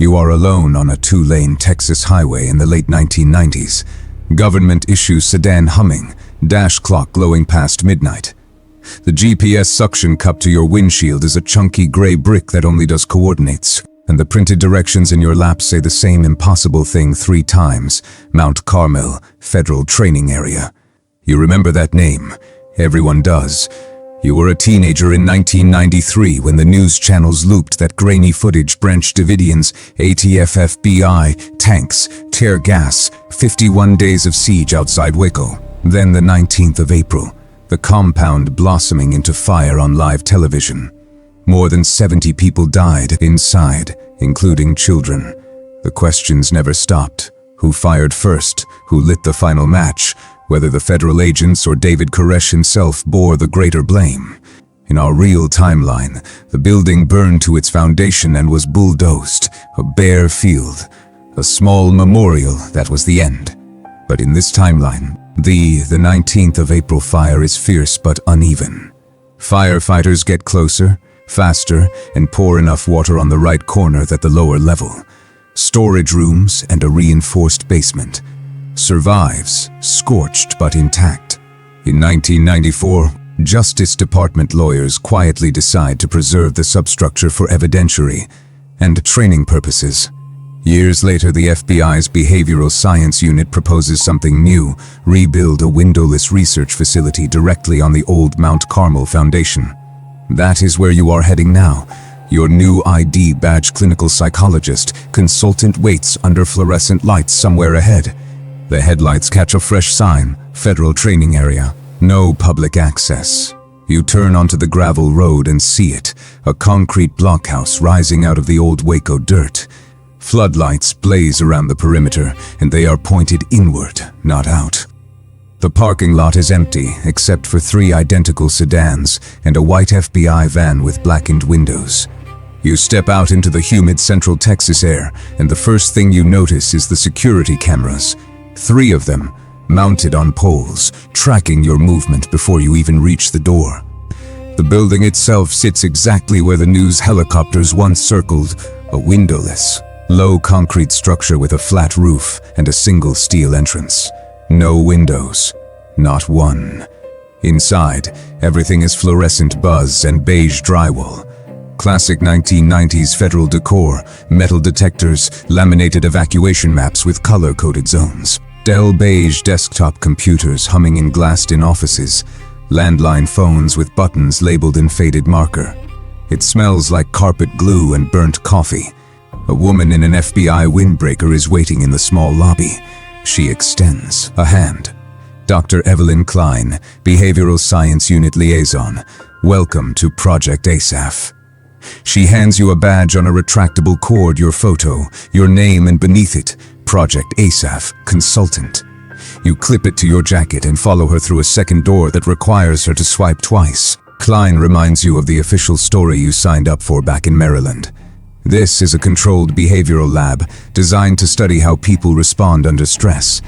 You are alone on a 2-lane Texas highway in the late 1990s. Government issues sedan humming, dash clock glowing past midnight. The GPS suction cup to your windshield is a chunky gray brick that only does coordinates, and the printed directions in your lap say the same impossible thing 3 times: Mount Carmel, Federal Training Area. You remember that name. Everyone does. You were a teenager in 1993 when the news channels looped that grainy footage: Branch Davidians, ATF FBI, tanks, tear gas, 51 days of siege outside Waco. Then the 19th of April, the compound blossoming into fire on live television. More than 70 people died inside, including children. The questions never stopped. Who fired first? Who lit the final match? Whether the federal agents or David Koresh himself bore the greater blame. In our real timeline, the building burned to its foundation and was bulldozed, a bare field, a small memorial. That was the end. But in this timeline, the 19th of April fire is fierce but uneven. Firefighters get closer, faster, and pour enough water on the right corner that the lower level, storage rooms and a reinforced basement, survives, scorched but intact. In 1994, Justice Department lawyers quietly decide to preserve the substructure for evidentiary and training purposes. Years later, the FBI's Behavioral Science Unit proposes something new: rebuild a windowless research facility directly on the old Mount Carmel foundation. That is where you are heading now. Your new ID badge clinical psychologist consultant waits under fluorescent lights somewhere ahead. The headlights catch a fresh sign: Federal Training Area. No public access. You turn onto the gravel road and see it, a concrete blockhouse rising out of the old Waco dirt. Floodlights blaze around the perimeter, and they are pointed inward, not out. The parking lot is empty, except for 3 identical sedans and a white FBI van with blackened windows. You step out into the humid Central Texas air, and the first thing you notice is the security cameras. 3 of them, mounted on poles, tracking your movement before you even reach the door. The building itself sits exactly where the news helicopters once circled, a windowless, low concrete structure with a flat roof and a single steel entrance. No windows, not one. Inside, everything is fluorescent buzz and beige drywall. Classic 1990s federal decor, metal detectors, laminated evacuation maps with color-coded zones. Dell beige desktop computers humming in glassed-in offices, landline phones with buttons labeled in faded marker. It smells like carpet glue and burnt coffee. A woman in an FBI windbreaker is waiting in the small lobby. She extends a hand. Dr. Evelyn Klein, Behavioral Science Unit Liaison. Welcome to Project ASAPH. She hands you a badge on a retractable cord, your photo, your name, and beneath it, Project ASAPH, Consultant. You clip it to your jacket and follow her through a second door that requires her to swipe twice. Klein reminds you of the official story you signed up for back in Maryland. This is a controlled behavioral lab designed to study how people respond under stress.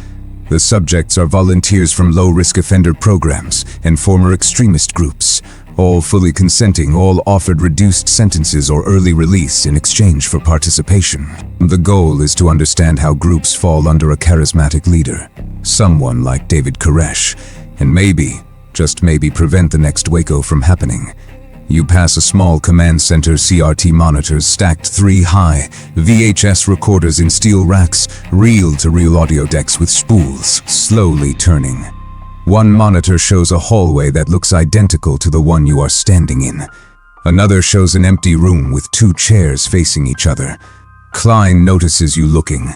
The subjects are volunteers from low-risk offender programs and former extremist groups, all fully consenting, all offered reduced sentences or early release in exchange for participation. The goal is to understand how groups fall under a charismatic leader, someone like David Koresh, and maybe, just maybe, prevent the next Waco from happening. You pass a small command center, CRT monitors stacked 3 high, VHS recorders in steel racks, reel-to-reel audio decks with spools slowly turning. One monitor shows a hallway that looks identical to the one you are standing in. Another shows an empty room with 2 chairs facing each other. Klein notices you looking.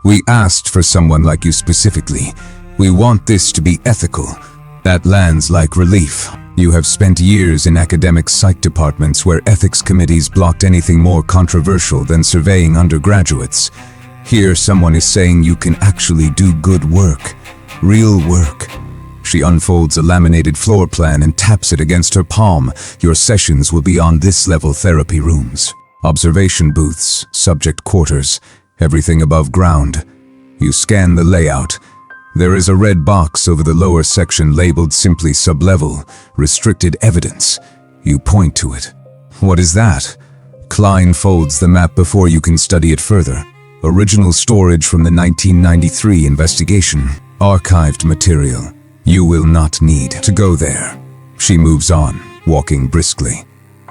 "We asked for someone like you specifically. We want this to be ethical." That lands like relief. You have spent years in academic psych departments where ethics committees blocked anything more controversial than surveying undergraduates. Here, someone is saying you can actually do good work. Real work. She unfolds a laminated floor plan and taps it against her palm. Your sessions will be on this level: therapy rooms, observation booths, subject quarters, everything above ground. You scan the layout. There is a red box over the lower section labeled simply Sublevel, restricted evidence. You point to it. "What is that?" Klein folds the map before you can study it further. Original storage from the 1993 investigation. Archived material. You will not need to go there. She moves on, walking briskly.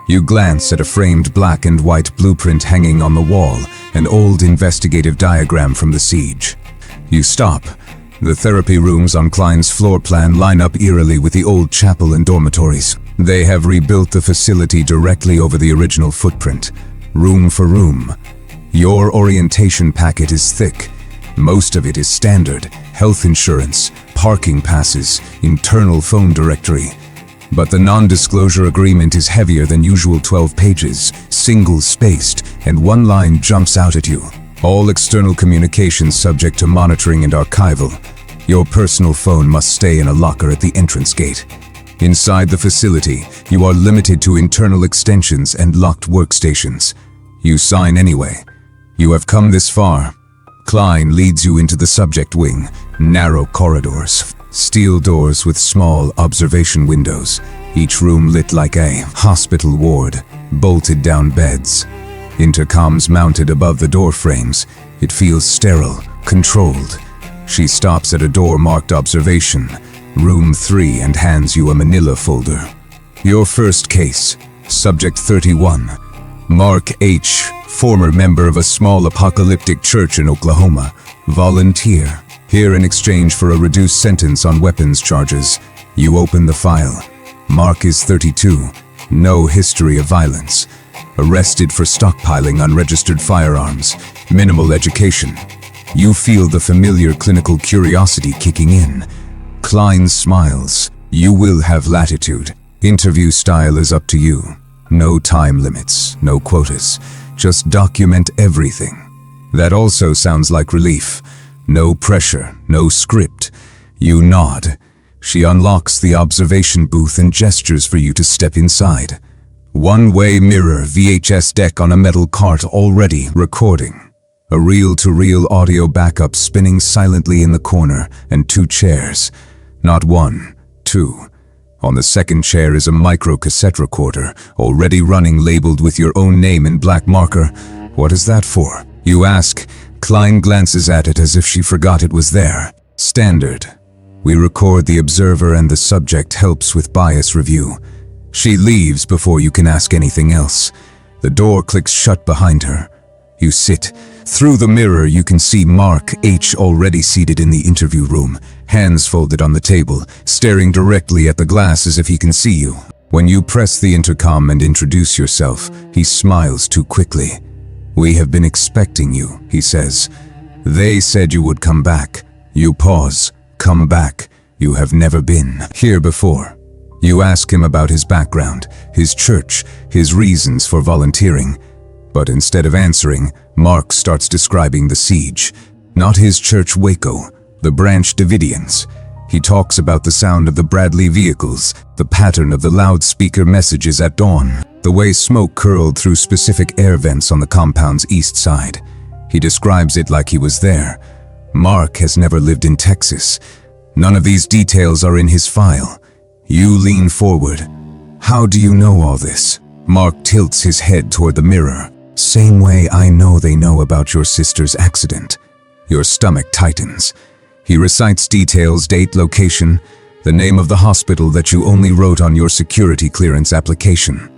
You glance at a framed black and white blueprint hanging on the wall, an old investigative diagram from the siege. You stop. The therapy rooms on Klein's floor plan line up eerily with the old chapel and dormitories. They have rebuilt the facility directly over the original footprint, room for room. Your orientation packet is thick. Most of it is standard: health insurance, parking passes, internal phone directory. But the non-disclosure agreement is heavier than usual, 12 pages, single-spaced, and one line jumps out at you. All external communications subject to monitoring and archival. Your personal phone must stay in a locker at the entrance gate. Inside the facility, you are limited to internal extensions and locked workstations. You sign anyway. You have come this far. Klein leads you into the subject wing, narrow corridors, steel doors with small observation windows, each room lit like a hospital ward, bolted down beds. Intercoms mounted above the door frames. It feels sterile, controlled. She stops at a door marked observation, room 3, and hands you a manila folder. Your first case, subject 31, Mark H., former member of a small apocalyptic church in Oklahoma, volunteer. Here in exchange for a reduced sentence on weapons charges. You open the file. Mark is 32, no history of violence. Arrested for stockpiling unregistered firearms, minimal education. You feel the familiar clinical curiosity kicking in. Klein smiles. You will have latitude. Interview style is up to you. No time limits, no quotas. Just document everything. That also sounds like relief. No pressure, no script. You nod. She unlocks the observation booth and gestures for you to step inside. One-way mirror VHS deck on a metal cart already recording. A reel-to-reel audio backup spinning silently in the corner, and 2 chairs. Not 1, 2. On the second chair is a micro-cassette recorder, already running, labeled with your own name in black marker. What is that for? You ask. Klein glances at it as if she forgot it was there. Standard. We record the observer and the subject helps with bias review. She leaves before you can ask anything else. The door clicks shut behind her. You sit. Through the mirror you can see Mark H. already seated in the interview room, hands folded on the table, staring directly at the glass as if he can see you. When you press the intercom and introduce yourself, he smiles too quickly. We have been expecting you, he says. They said you would come back. You pause. Come back. You have never been here before. You ask him about his background, his church, his reasons for volunteering. But instead of answering, Mark starts describing the siege. Not his church Waco, the Branch Davidians. He talks about the sound of the Bradley vehicles, the pattern of the loudspeaker messages at dawn, the way smoke curled through specific air vents on the compound's east side. He describes it like he was there. Mark has never lived in Texas. None of these details are in his file. You lean forward. How do you know all this? Mark tilts his head toward the mirror. Same way I know they know about your sister's accident. Your stomach tightens. He recites details, date, location, the name of the hospital that you only wrote on your security clearance application.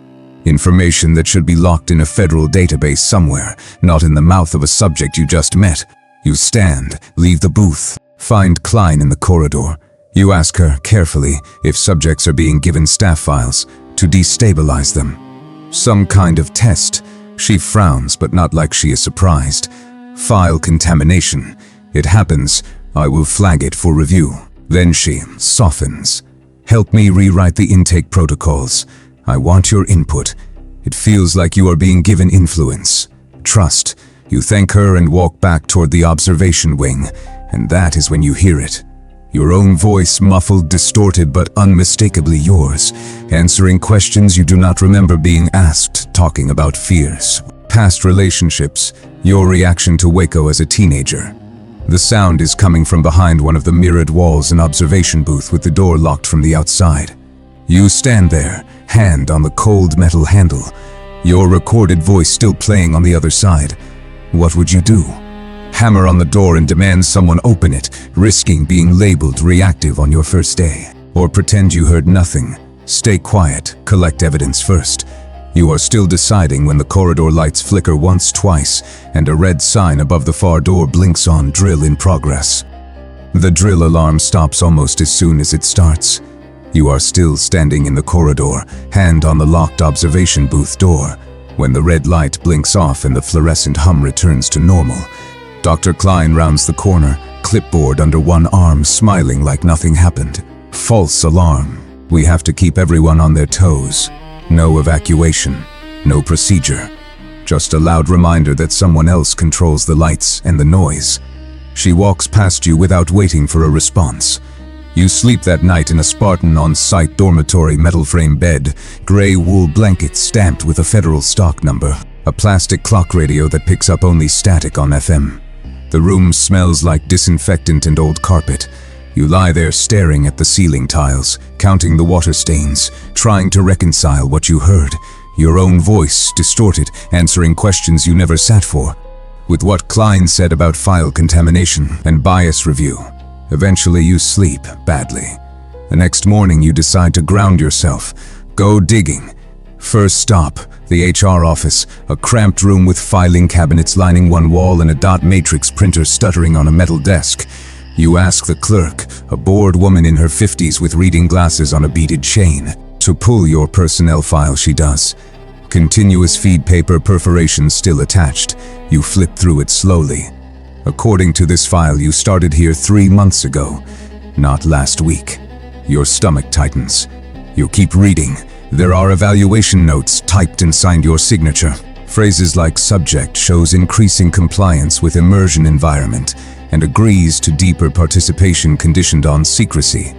Information that should be locked in a federal database somewhere, not in the mouth of a subject you just met. You stand, leave the booth, find Klein in the corridor. You ask her, carefully, if subjects are being given staff files, to destabilize them. Some kind of test. She frowns, but not like she is surprised. File contamination. It happens. I will flag it for review. Then she softens. Help me rewrite the intake protocols. I want your input. It feels like you are being given influence. Trust. You thank her and walk back toward the observation wing, and that is when you hear it. Your own voice, muffled, distorted, but unmistakably yours, answering questions you do not remember being asked, talking about fears, past relationships, your reaction to Waco as a teenager. The sound is coming from behind one of the mirrored walls, an observation booth with the door locked from the outside. You stand there, hand on the cold metal handle. Your recorded voice still playing on the other side. What would you do? Hammer on the door and demand someone open it, risking being labeled reactive on your first day? Or pretend you heard nothing? Stay quiet, collect evidence first. You are still deciding when the corridor lights flicker once, twice, and a red sign above the far door blinks on drill in progress. The drill alarm stops almost as soon as it starts. You are still standing in the corridor, hand on the locked observation booth door, when the red light blinks off and the fluorescent hum returns to normal. Dr. Klein rounds the corner, clipboard under one arm, smiling like nothing happened. False alarm. We have to keep everyone on their toes. No evacuation, no procedure. Just a loud reminder that someone else controls the lights and the noise. She walks past you without waiting for a response. You sleep that night in a Spartan on-site dormitory metal frame bed, gray wool blankets stamped with a federal stock number, a plastic clock radio that picks up only static on FM. The room smells like disinfectant and old carpet. You lie there staring at the ceiling tiles, counting the water stains, trying to reconcile what you heard, your own voice distorted, answering questions you never sat for, with what Klein said about file contamination and bias review. Eventually you sleep badly. The next morning you decide to ground yourself, go digging. First stop, the HR office, a cramped room with filing cabinets lining one wall and a dot matrix printer stuttering on a metal desk. You ask the clerk, a bored woman in her 50s with reading glasses on a beaded chain, to pull your personnel file. She does. Continuous feed paper perforations still attached. You flip through it slowly. According to this file, you started here 3 months ago, not last week. Your stomach tightens. You keep reading. There are evaluation notes typed and signed your signature. Phrases like subject shows increasing compliance with immersion environment and agrees to deeper participation conditioned on secrecy.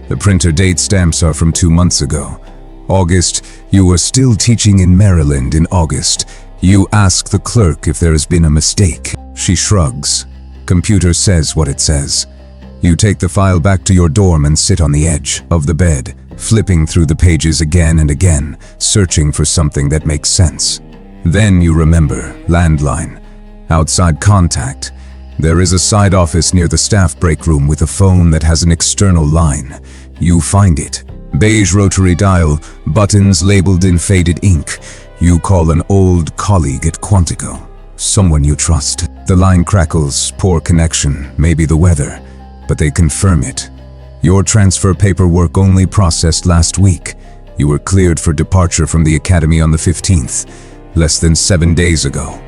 The printer date stamps are from 2 months ago. August, you were still teaching in Maryland in August. You ask the clerk if there has been a mistake. She shrugs. Computer says what it says. You take the file back to your dorm and sit on the edge of the bed, flipping through the pages again and again, searching for something that makes sense. Then you remember, landline, outside contact. There is a side office near the staff break room with a phone that has an external line. You find it. Beige rotary dial, buttons labeled in faded ink. You call an old colleague at Quantico, someone you trust. The line crackles, poor connection, maybe the weather, but they confirm it. Your transfer paperwork only processed last week. You were cleared for departure from the academy on the 15th, less than 7 days ago.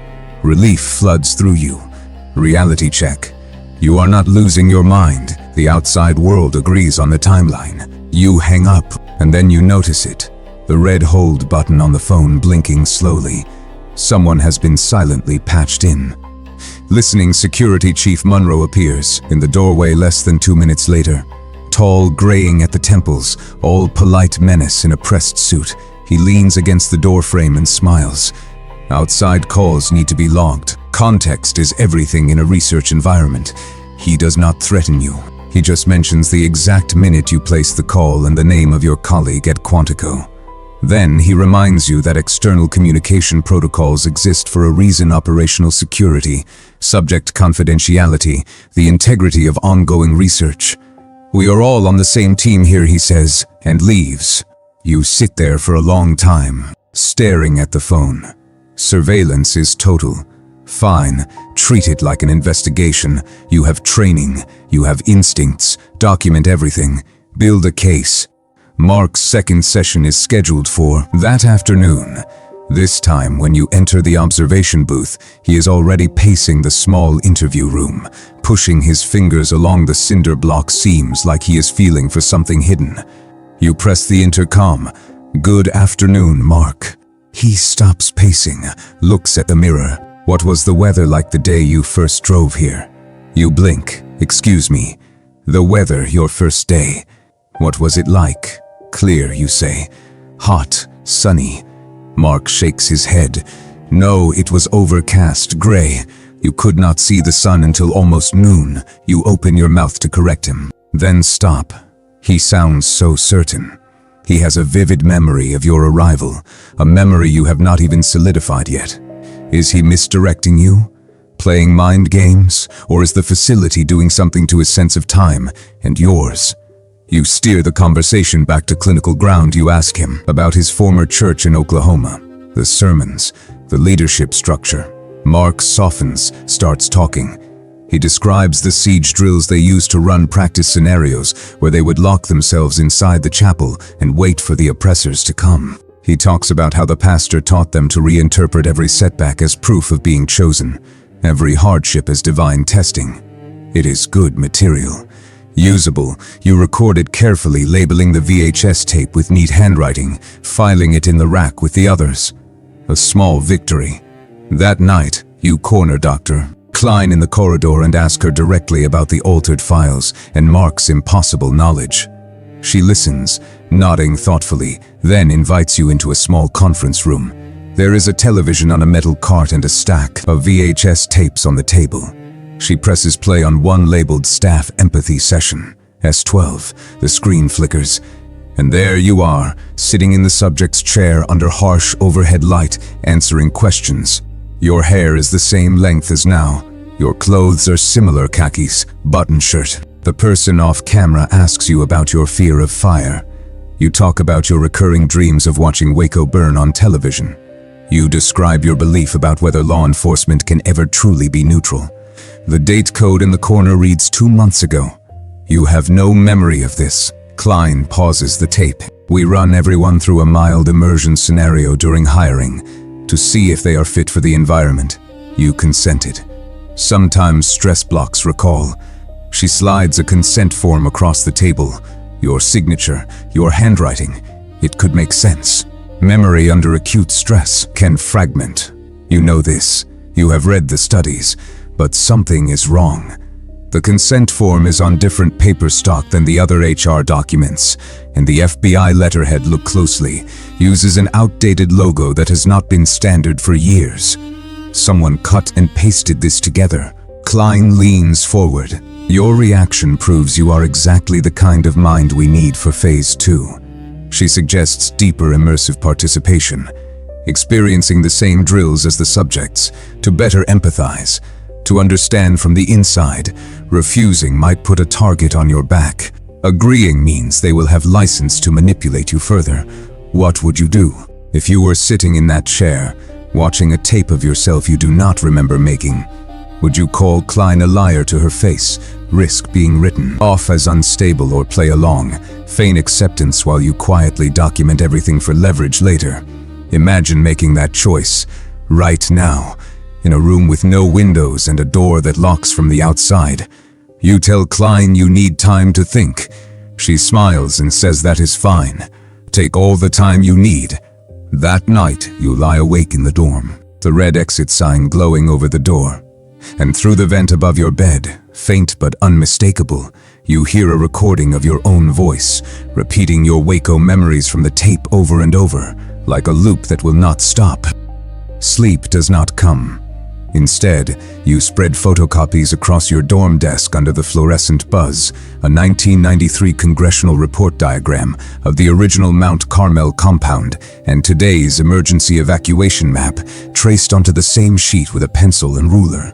Relief floods through you. Reality check. You are not losing your mind. The outside world agrees on the timeline. You hang up, and then you notice it. The red hold button on the phone blinking slowly. Someone has been silently patched in. Listening Security Chief Munro appears in the doorway less than 2 minutes later. Tall, graying at the temples, all polite menace in a pressed suit. He leans against the doorframe and smiles. Outside calls need to be logged. Context is everything in a research environment. He does not threaten you. He just mentions the exact minute you place the call and the name of your colleague at Quantico. Then he reminds you that external communication protocols exist for a reason: operational security, subject confidentiality, the integrity of ongoing research. We are all on the same team here, he says, and leaves. You sit there for a long time, staring at the phone. Surveillance is total. Fine, treat it like an investigation. You have training, you have instincts, document everything, build a case. Mark's second session is scheduled for that afternoon. This time, when you enter the observation booth, he is already pacing the small interview room, pushing his fingers along the cinder block seams like he is feeling for something hidden. You press the intercom. Good afternoon, Mark. He stops pacing, looks at the mirror. What was the weather like the day you first drove here? You blink. Excuse me. The weather your first day. What was it like? Clear, you say. Hot, sunny. Mark shakes his head. No, it was overcast, gray. You could not see the sun until almost noon. You open your mouth to correct him, then stop. He sounds so certain. He has a vivid memory of your arrival, a memory you have not even solidified yet. Is he misdirecting you? Playing mind games? Or is the facility doing something to his sense of time and yours? You steer the conversation back to clinical ground. You ask him about his former church in Oklahoma, the sermons, the leadership structure. Mark softens, starts talking. He describes the siege drills they used to run practice scenarios where they would lock themselves inside the chapel and wait for the oppressors to come. He talks about how the pastor taught them to reinterpret every setback as proof of being chosen, every hardship as divine testing. It is good material. Usable, you record it carefully, labeling the VHS tape with neat handwriting, filing it in the rack with the others. A small victory. That night, you corner Dr. Klein in the corridor and ask her directly about the altered files and Mark's impossible knowledge. She listens, nodding thoughtfully, then invites you into a small conference room. There is a television on a metal cart and a stack of VHS tapes on the table. She presses play on one labeled Staff Empathy Session, S12. The screen flickers, and there you are, sitting in the subject's chair under harsh overhead light, answering questions. Your hair is the same length as now. Your clothes are similar, khakis, button shirt. The person off camera asks you about your fear of fire. You talk about your recurring dreams of watching Waco burn on television. You describe your belief about whether law enforcement can ever truly be neutral. The date code in the corner reads 2 months ago. You have no memory of this. Klein pauses the tape. We run everyone through a mild immersion scenario during hiring to see if they are fit for the environment. You consented. Sometimes stress blocks recall. She slides a consent form across the table. Your signature, your handwriting. It could make sense. Memory under acute stress can fragment. You know this. You have read the studies. But something is wrong. The consent form is on different paper stock than the other HR documents, and the FBI letterhead, look closely, uses an outdated logo that has not been standard for years. Someone cut and pasted this together. Klein leans forward. Your reaction proves you are exactly the kind of mind we need for Phase 2. She suggests deeper immersive participation, experiencing the same drills as the subjects, to better empathize. To understand from the inside. Refusing might put a target on your back. Agreeing means they will have license to manipulate you further. What would you do if you were sitting in that chair, watching a tape of yourself you do not remember making? Would you call Klein a liar to her face, risk being written off as unstable, or play along, feign acceptance while you quietly document everything for leverage later? Imagine making that choice right now. In a room with no windows and a door that locks from the outside. You tell Klein you need time to think. She smiles and says that is fine. Take all the time you need. That night, you lie awake in the dorm, the red exit sign glowing over the door. And through the vent above your bed, faint but unmistakable, you hear a recording of your own voice, repeating your Waco memories from the tape over and over, like a loop that will not stop. Sleep does not come. Instead, you spread photocopies across your dorm desk under the fluorescent buzz, a 1993 congressional report diagram of the original Mount Carmel compound and today's emergency evacuation map traced onto the same sheet with a pencil and ruler.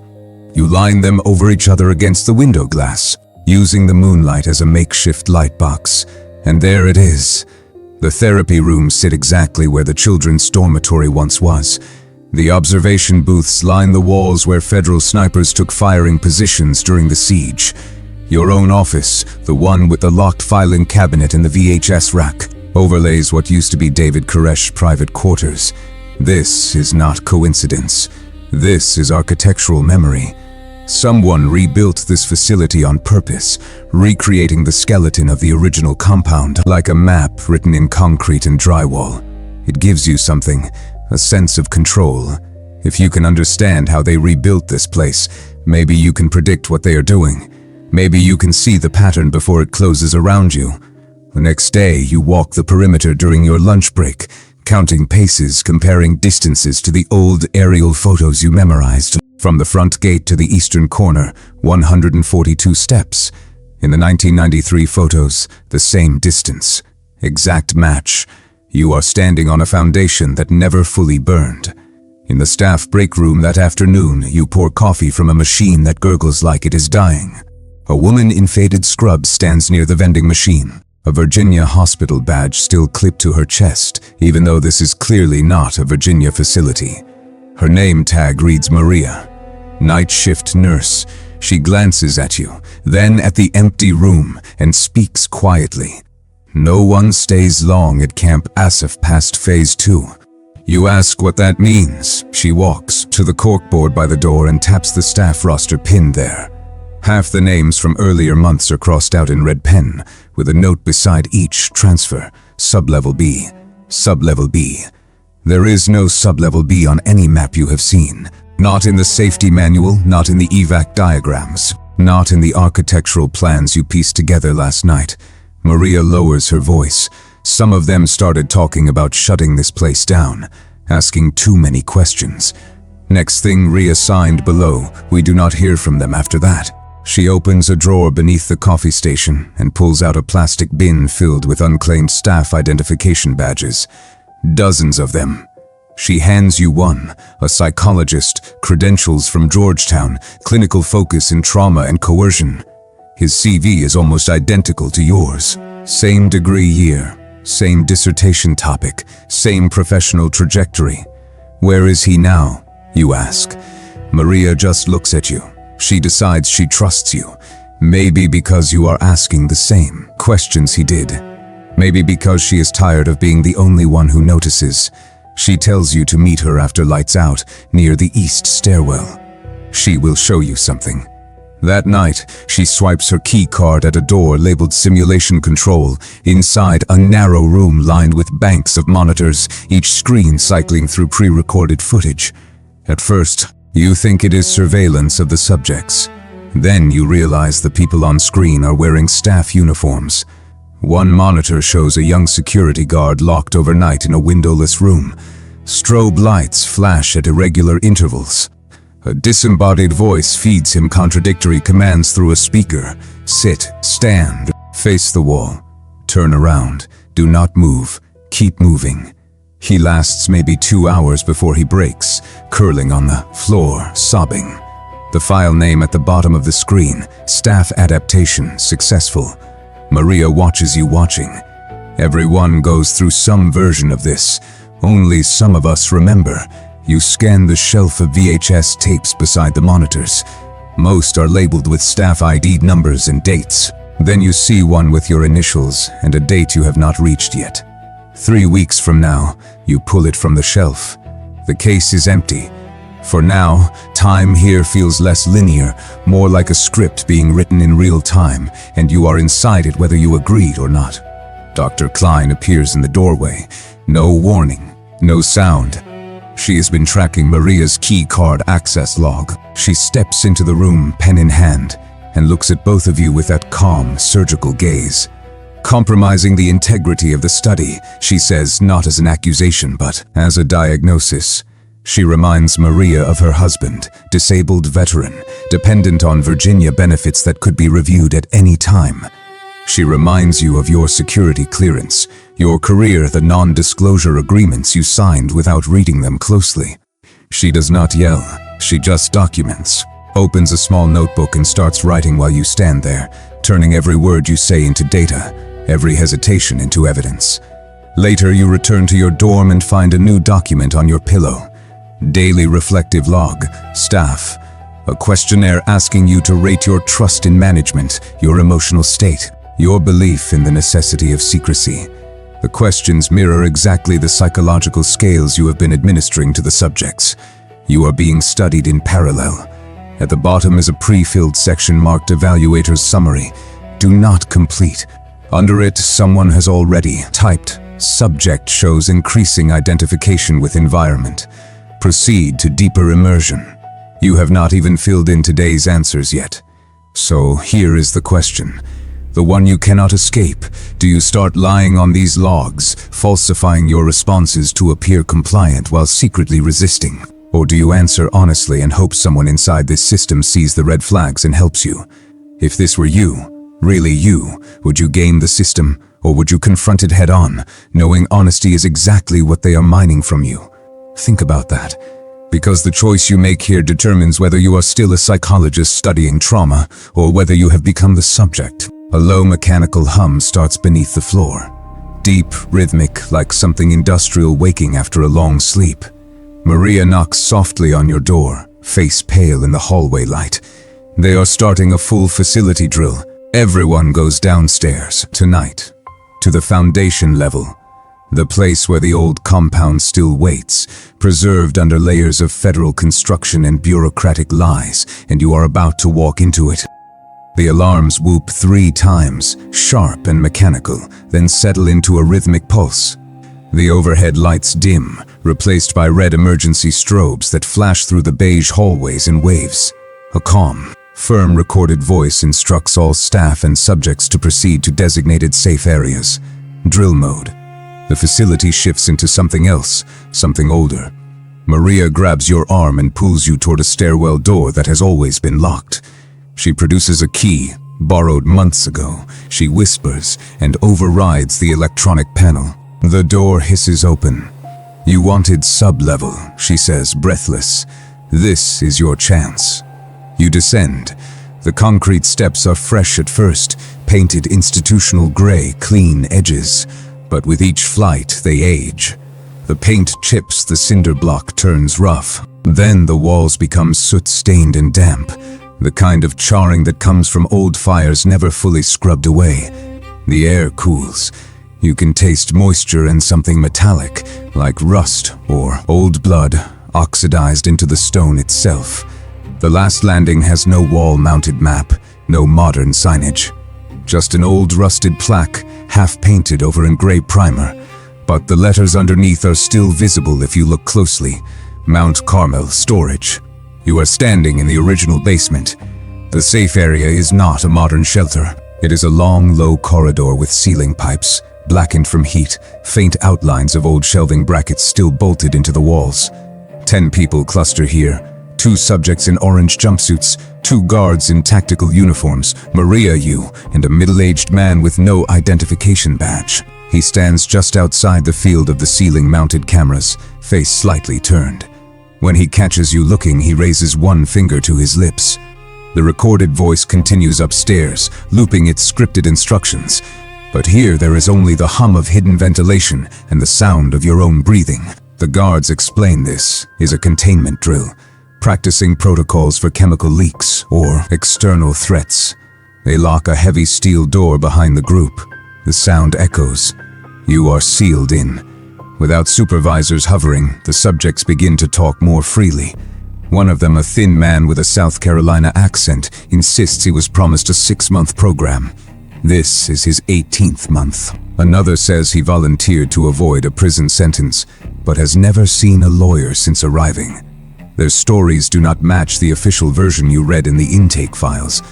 You line them over each other against the window glass, using the moonlight as a makeshift light box. And there it is. The therapy rooms sit exactly where the children's dormitory once was. The observation booths line the walls where federal snipers took firing positions during the siege. Your own office, the one with the locked filing cabinet and the VHS rack, overlays what used to be David Koresh's private quarters. This is not coincidence. This is architectural memory. Someone rebuilt this facility on purpose, recreating the skeleton of the original compound, like a map written in concrete and drywall. It gives you something. A sense of control. If you can understand how they rebuilt this place, maybe you can predict what they are doing. Maybe you can see the pattern before it closes around you. The next day, you walk the perimeter during your lunch break, counting paces, comparing distances to the old aerial photos you memorized. From the front gate to the eastern corner, 142 steps. In the 1993 photos, the same distance. Exact match. You are standing on a foundation that never fully burned. In the staff break room that afternoon, you pour coffee from a machine that gurgles like it is dying. A woman in faded scrubs stands near the vending machine, a Virginia hospital badge still clipped to her chest, even though this is clearly not a Virginia facility. Her name tag reads Maria. Night shift nurse. She glances at you, then at the empty room, and speaks quietly. No one stays long at Camp ASAPH past Phase 2. You ask what that means. She walks to the corkboard by the door and taps the staff roster pinned there. Half the names from earlier months are crossed out in red pen, with a note beside each transfer. Sublevel B. Sublevel B. There is no Sublevel B on any map you have seen. Not in the safety manual, not in the evac diagrams, not in the architectural plans you pieced together last night. Maria lowers her voice. Some of them started talking about shutting this place down, asking too many questions. Next thing reassigned below, we do not hear from them after that. She opens a drawer beneath the coffee station and pulls out a plastic bin filled with unclaimed staff identification badges. Dozens of them. She hands you one, a psychologist, credentials from Georgetown, clinical focus in trauma and coercion. His CV is almost identical to yours. Same degree year, same dissertation topic, same professional trajectory. Where is he now? You ask. Maria just looks at you. She decides she trusts you. Maybe because you are asking the same questions he did. Maybe because she is tired of being the only one who notices. She tells you to meet her after lights out, near the east stairwell. She will show you something. That night, she swipes her key card at a door labeled Simulation Control, inside a narrow room lined with banks of monitors, each screen cycling through pre-recorded footage. At first, you think it is surveillance of the subjects. Then you realize the people on screen are wearing staff uniforms. One monitor shows a young security guard locked overnight in a windowless room. Strobe lights flash at irregular intervals. A disembodied voice feeds him contradictory commands through a speaker. Sit, stand, face the wall, turn around, do not move, keep moving. He lasts maybe 2 hours before he breaks, curling on the floor, sobbing. The file name at the bottom of the screen, staff adaptation, successful. Maria watches you watching. Everyone goes through some version of this. Only some of us remember. You scan the shelf of VHS tapes beside the monitors. Most are labeled with staff ID numbers and dates. Then you see one with your initials and a date you have not reached yet. 3 weeks from now, you pull it from the shelf. The case is empty. For now, time here feels less linear, more like a script being written in real time, and you are inside it whether you agreed or not. Dr. Klein appears in the doorway. No warning, no sound. She has been tracking Maria's key card access log. She steps into the room, pen in hand, and looks at both of you with that calm, surgical gaze. Compromising the integrity of the study, she says, not as an accusation, but as a diagnosis. She reminds Maria of her husband, disabled veteran, dependent on Virginia benefits that could be reviewed at any time. She reminds you of your security clearance, your career, the non-disclosure agreements you signed without reading them closely. She does not yell, she just documents, opens a small notebook and starts writing while you stand there, turning every word you say into data, every hesitation into evidence. Later, you return to your dorm and find a new document on your pillow. Daily reflective log, staff, a questionnaire asking you to rate your trust in management, your emotional state, your belief in the necessity of secrecy. The questions mirror exactly the psychological scales you have been administering to the subjects. You are being studied in parallel. At the bottom is a pre-filled section marked Evaluator's Summary. Do not complete. Under it, someone has already typed, Subject shows increasing identification with environment. Proceed to deeper immersion. You have not even filled in today's answers yet. So here is the question. The one you cannot escape. Do you start lying on these logs, falsifying your responses to appear compliant while secretly resisting? Or do you answer honestly and hope someone inside this system sees the red flags and helps you? If this were you, really you, would you game the system Or would you confront it head-on, knowing honesty is exactly what they are mining from you? Think about that. Because the choice you make here determines whether you are still a psychologist studying trauma, or whether you have become the subject. A low mechanical hum starts beneath the floor. Deep, rhythmic, like something industrial waking after a long sleep. Maria knocks softly on your door, face pale in the hallway light. They are starting a full facility drill. Everyone goes downstairs, tonight, to the foundation level. The place where the old compound still waits, preserved under layers of federal construction and bureaucratic lies, and you are about to walk into it. The alarms whoop 3 times, sharp and mechanical, then settle into a rhythmic pulse. The overhead lights dim, replaced by red emergency strobes that flash through the beige hallways in waves. A calm, firm recorded voice instructs all staff and subjects to proceed to designated safe areas. Drill mode. The facility shifts into something else, something older. Maria grabs your arm and pulls you toward a stairwell door that has always been locked. She produces a key, borrowed months ago. She whispers and overrides the electronic panel. The door hisses open. "You wanted Sublevel," she says, breathless. "This is your chance." You descend. The concrete steps are fresh at first, painted institutional gray, clean edges. But with each flight, they age. The paint chips, the cinder block turns rough. Then the walls become soot-stained and damp, the kind of charring that comes from old fires never fully scrubbed away. The air cools. You can taste moisture and something metallic, like rust or old blood, oxidized into the stone itself. The last landing has no wall-mounted map, no modern signage. Just an old rusted plaque, half-painted over in gray primer. But the letters underneath are still visible if you look closely. Mount Carmel Storage. You are standing in the original basement. The safe area is not a modern shelter. It is a long, low corridor with ceiling pipes, blackened from heat, faint outlines of old shelving brackets still bolted into the walls. 10 people cluster here. 2 subjects in orange jumpsuits, 2 guards in tactical uniforms, Maria, you, and a middle-aged man with no identification badge. He stands just outside the field of the ceiling-mounted cameras, face slightly turned. When he catches you looking, he raises one finger to his lips. The recorded voice continues upstairs, looping its scripted instructions. But here there is only the hum of hidden ventilation and the sound of your own breathing. The guards explain this is a containment drill, practicing protocols for chemical leaks or external threats. They lock a heavy steel door behind the group. The sound echoes. You are sealed in. Without supervisors hovering, the subjects begin to talk more freely. One of them, a thin man with a South Carolina accent, insists he was promised a 6-month program. This is his 18th month. Another says he volunteered to avoid a prison sentence, but has never seen a lawyer since arriving. Their stories do not match the official version you read in the intake files.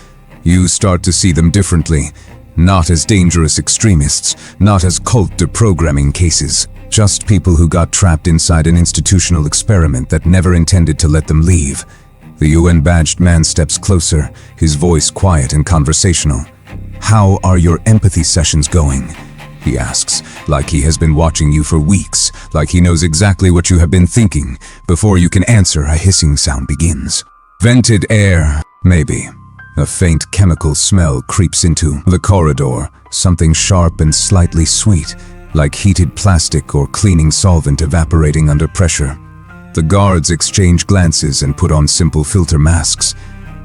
You start to see them differently. Not as dangerous extremists, not as cult deprogramming cases. Just people who got trapped inside an institutional experiment that never intended to let them leave. The UN-badged man steps closer, his voice quiet and conversational. "How are your empathy sessions going?" he asks, like he has been watching you for weeks, like he knows exactly what you have been thinking. Before you can answer, a hissing sound begins. Vented air, maybe. A faint chemical smell creeps into the corridor, something sharp and slightly sweet, like heated plastic or cleaning solvent evaporating under pressure. The guards exchange glances and put on simple filter masks.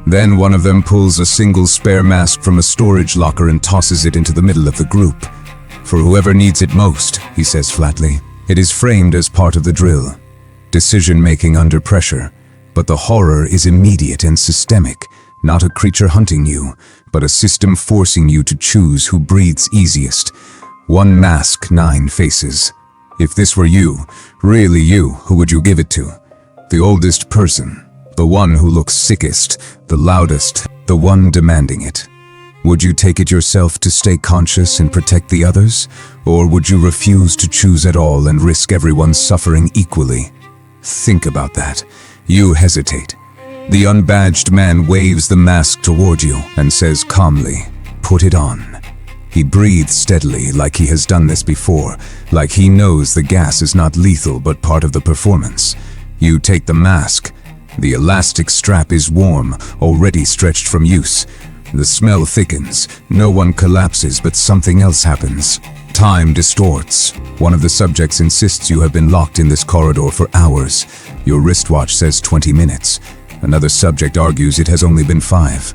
Then one of them pulls a single spare mask from a storage locker and tosses it into the middle of the group. "For whoever needs it most," he says flatly. It is framed as part of the drill. Decision-making under pressure. But the horror is immediate and systemic. Not a creature hunting you, but a system forcing you to choose who breathes easiest. 1 mask, 9 faces. If this were you, really you, who would you give it to? The oldest person. The one who looks sickest, the loudest, the one demanding it. Would you take it yourself to stay conscious and protect the others? Or would you refuse to choose at all and risk everyone's suffering equally? Think about that. You hesitate. The unbadged man waves the mask toward you and says calmly, "Put it on." He breathes steadily, like he has done this before, like he knows the gas is not lethal but part of the performance. You take the mask. The elastic strap is warm, already stretched from use. The smell thickens. No one collapses, but something else happens. Time distorts. One of the subjects insists you have been locked in this corridor for hours. Your wristwatch says 20 minutes. Another subject argues it has only been 5.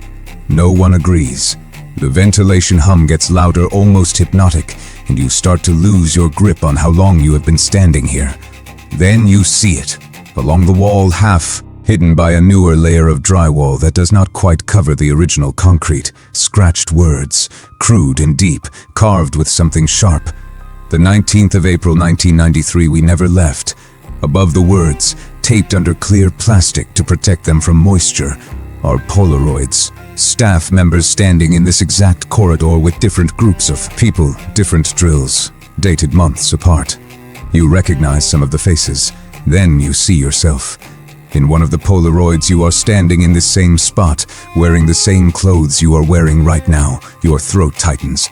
No one agrees. The ventilation hum gets louder, almost hypnotic, and you start to lose your grip on how long you have been standing here. Then you see it. Along the wall, half hidden by a newer layer of drywall that does not quite cover the original concrete. Scratched words, crude and deep, carved with something sharp. The 19th of April 1993, we never left. Above the words, taped under clear plastic to protect them from moisture, are Polaroids. Staff members standing in this exact corridor with different groups of people, different drills, dated months apart. You recognize some of the faces. Then you see yourself. In one of the Polaroids, you are standing in this same spot, wearing the same clothes you are wearing right now. Your throat tightens.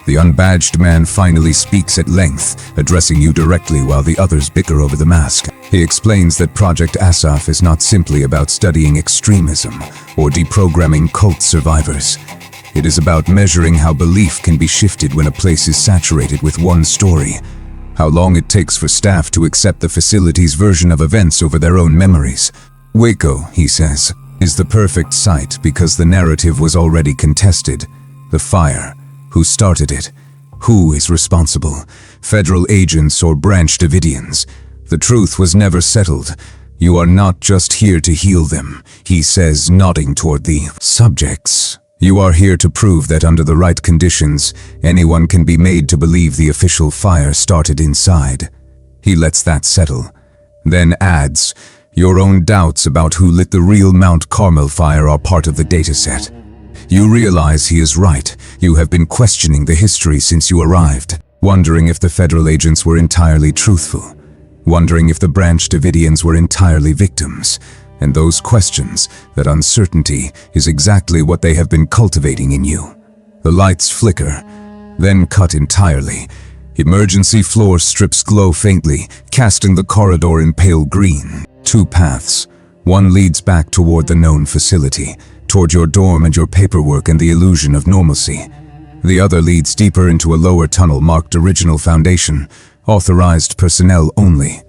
The unbadged man finally speaks at length, addressing you directly while the others bicker over the mask. He explains that Project ASAPH is not simply about studying extremism or deprogramming cult survivors. It is about measuring how belief can be shifted when a place is saturated with one story. How long it takes for staff to accept the facility's version of events over their own memories. Waco, he says, is the perfect site because the narrative was already contested. The fire. Who started it? Who is responsible? Federal agents or branch Davidians? The truth was never settled. You are not just here to heal them, he says, nodding toward the subjects. You are here to prove that under the right conditions, anyone can be made to believe the official fire started inside. He lets that settle. Then adds, your own doubts about who lit the real Mount Carmel fire are part of the dataset. You realize he is right. You have been questioning the history since you arrived, wondering if the federal agents were entirely truthful, wondering if the branch Davidians were entirely victims. And those questions, that uncertainty, is exactly what they have been cultivating in you. The lights flicker, then cut entirely. Emergency floor strips glow faintly, casting the corridor in pale green. 2 paths. One leads back toward the known facility, toward your dorm and your paperwork and the illusion of normalcy. The other leads deeper into a lower tunnel marked Original Foundation, authorized personnel only.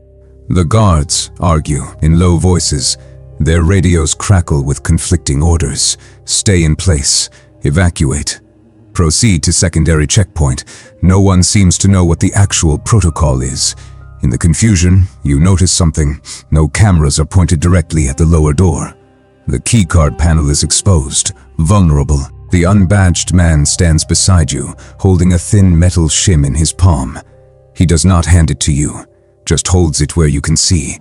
The guards argue in low voices. Their radios crackle with conflicting orders. Stay in place. Evacuate. Proceed to secondary checkpoint. No one seems to know what the actual protocol is. In the confusion, you notice something. No cameras are pointed directly at the lower door. The keycard panel is exposed, vulnerable. The unbadged man stands beside you, holding a thin metal shim in his palm. He does not hand it to you, just holds it where you can see.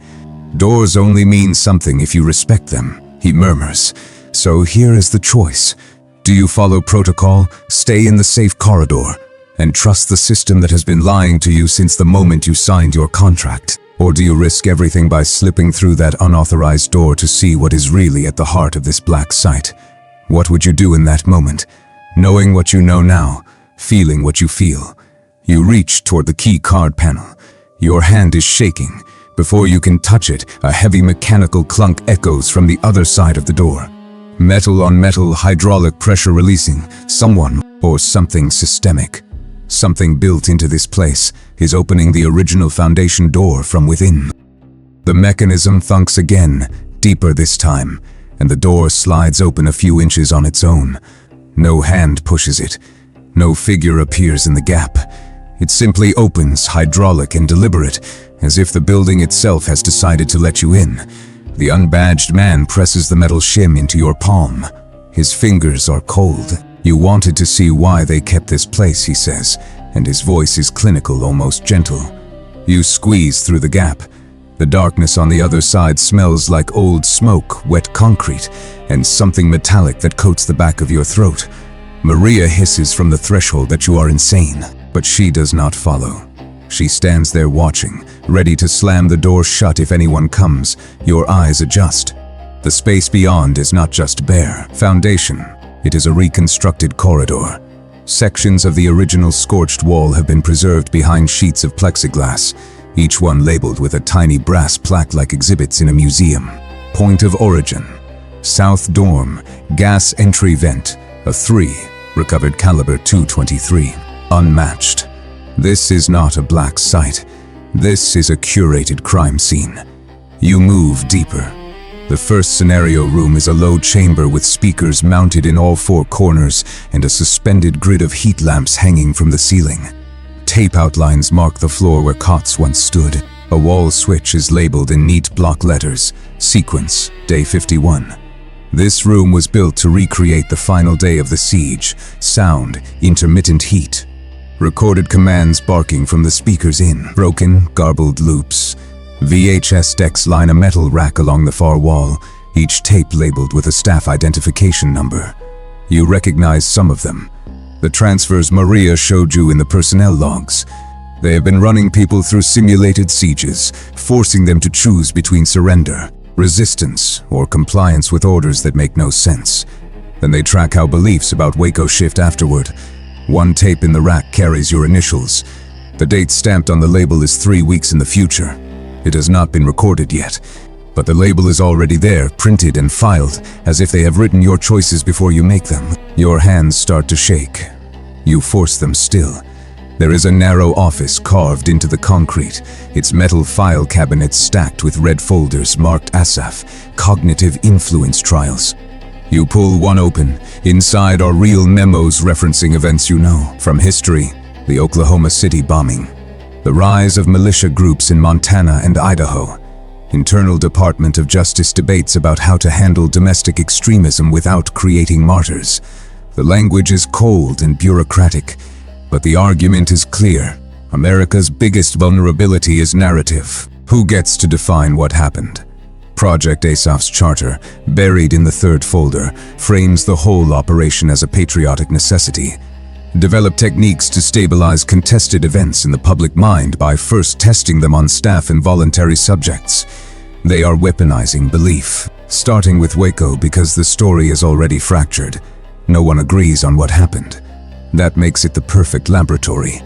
Doors only mean something if you respect them, he murmurs. So here is the choice. Do you follow protocol, stay in the safe corridor, and trust the system that has been lying to you since the moment you signed your contract? Or do you risk everything by slipping through that unauthorized door to see what is really at the heart of this black site? What would you do in that moment? Knowing what you know now, feeling what you feel. You reach toward the key card panel. Your hand is shaking. Before you can touch it, a heavy mechanical clunk echoes from the other side of the door. Metal on metal, hydraulic pressure releasing. Someone or something systemic. Something built into this place is opening the Original Foundation door from within. The mechanism thunks again, deeper this time, and the door slides open a few inches on its own. No hand pushes it. No figure appears in the gap. It simply opens, hydraulic and deliberate, as if the building itself has decided to let you in. The unbadged man presses the metal shim into your palm. His fingers are cold. You wanted to see why they kept this place, he says, and his voice is clinical, almost gentle. You squeeze through the gap. The darkness on the other side smells like old smoke, wet concrete, and something metallic that coats the back of your throat. Maria hisses from the threshold that you are insane, but she does not follow. She stands there watching, ready to slam the door shut if anyone comes. Your eyes adjust. The space beyond is not just bare foundation. It is a reconstructed corridor. Sections of the original scorched wall have been preserved behind sheets of plexiglass, each one labeled with a tiny brass plaque like exhibits in a museum. Point of origin: South Dorm, gas entry vent, a 3, recovered caliber .223, unmatched. This is not a black site. This is a curated crime scene. You move deeper. The first scenario room is a low chamber with speakers mounted in all 4 corners and a suspended grid of heat lamps hanging from the ceiling. Tape outlines mark the floor where cots once stood. A wall switch is labeled in neat block letters, Sequence, Day 51. This room was built to recreate the final day of the siege. Sound, intermittent heat. Recorded commands barking from the speakers in. Broken, garbled loops. VHS decks line a metal rack along the far wall, each tape labeled with a staff identification number. You recognize some of them. The transfers Maria showed you in the personnel logs. They have been running people through simulated sieges, forcing them to choose between surrender, resistance, or compliance with orders that make no sense. Then they track how beliefs about Waco shift afterward. One tape in the rack carries your initials. The date stamped on the label is 3 weeks in the future. It has not been recorded yet, but the label is already there, printed and filed, as if they have written your choices before you make them. Your hands start to shake. You force them still. There is a narrow office carved into the concrete, its metal file cabinets stacked with red folders marked ASAPH, Cognitive Influence Trials. You pull one open. Inside are real memos referencing events you know, from history, the Oklahoma City bombing, the rise of militia groups in Montana and Idaho, Internal Department of Justice debates about how to handle domestic extremism without creating martyrs. The language is cold and bureaucratic, but the argument is clear. America's biggest vulnerability is narrative. Who gets to define what happened? Project ASAPH's charter, buried in the 3rd folder, frames the whole operation as a patriotic necessity. Develop techniques to stabilize contested events in the public mind by first testing them on staff and voluntary subjects. They are weaponizing belief, starting with Waco because the story is already fractured. No one agrees on what happened. That makes it the perfect laboratory.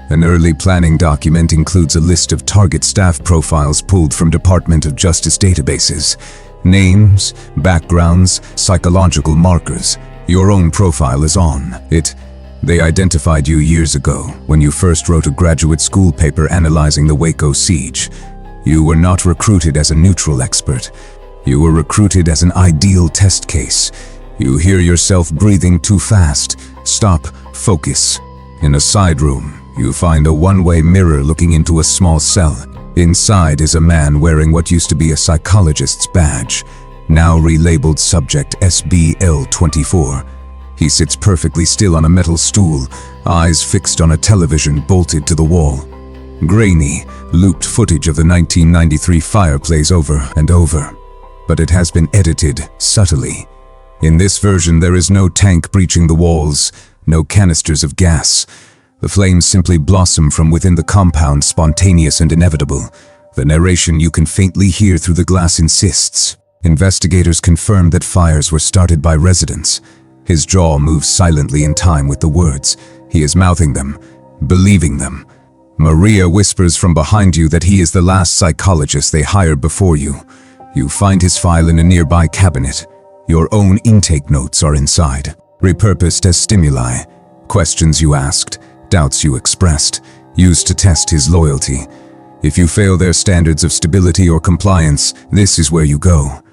An early planning document includes a list of target staff profiles pulled from Department of Justice databases. Names, backgrounds, psychological markers. Your own profile is on it. They identified you years ago when you first wrote a graduate school paper analyzing the Waco siege. You were not recruited as a neutral expert. You were recruited as an ideal test case. You hear yourself breathing too fast. Stop, focus. In a side room, you find a one-way mirror looking into a small cell. Inside is a man wearing what used to be a psychologist's badge, now relabeled Subject SBL-24. He sits perfectly still on a metal stool, eyes fixed on a television bolted to the wall. Grainy, looped footage of the 1993 fire plays over and over, but it has been edited subtly. In this version, there is no tank breaching the walls, no canisters of gas. The flames simply blossom from within the compound, spontaneous and inevitable. The narration you can faintly hear through the glass insists. Investigators confirm that fires were started by residents. His jaw moves silently in time with the words. He is mouthing them, believing them. Maria whispers from behind you that he is the last psychologist they hired before you. You find his file in a nearby cabinet. Your own intake notes are inside, repurposed as stimuli. Questions you asked, doubts you expressed, used to test his loyalty. If you fail their standards of stability or compliance, this is where you go.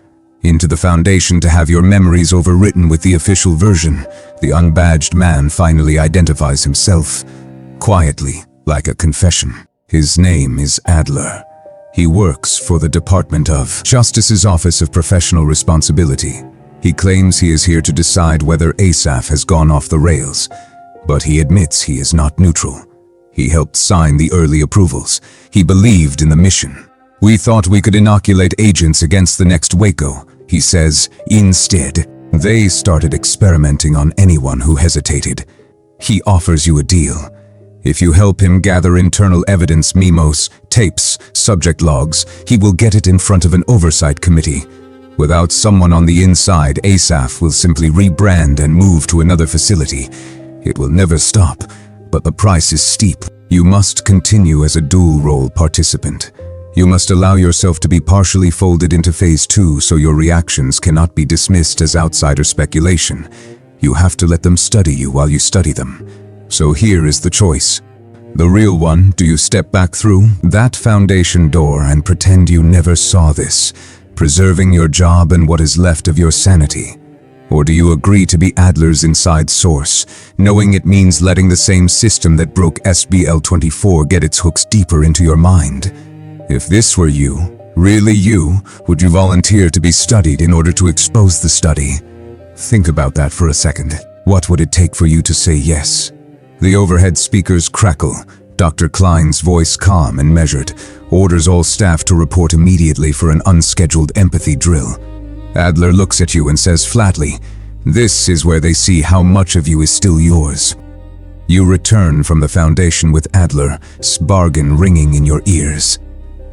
Into the Foundation to have your memories overwritten with the official version. The unbadged man finally identifies himself, quietly, like a confession. His name is Adler. He works for the Department of Justice's Office of Professional Responsibility. He claims he is here to decide whether ASAPH has gone off the rails, but he admits he is not neutral. He helped sign the early approvals. He believed in the mission. We thought we could inoculate agents against the next Waco, he says. Instead, they started experimenting on anyone who hesitated. He offers you a deal. If you help him gather internal evidence, memos, tapes, subject logs, he will get it in front of an oversight committee. Without someone on the inside, ASAPH will simply rebrand and move to another facility. It will never stop, but the price is steep. You must continue as a dual-role participant. You must allow yourself to be partially folded into Phase 2 so your reactions cannot be dismissed as outsider speculation. You have to let them study you while you study them. So here is the choice. The real one: do you step back through that foundation door and pretend you never saw this, preserving your job and what is left of your sanity? Or do you agree to be Adler's inside source, knowing it means letting the same system that broke SBL 24 get its hooks deeper into your mind? If this were you, really you, would you volunteer to be studied in order to expose the study? Think about that for a second. What would it take for you to say yes? The overhead speakers crackle. Dr. Klein's voice, calm and measured, orders all staff to report immediately for an unscheduled empathy drill. Adler looks at you and says flatly, "This is where they see how much of you is still yours." You return from the foundation with Adler's bargain ringing in your ears.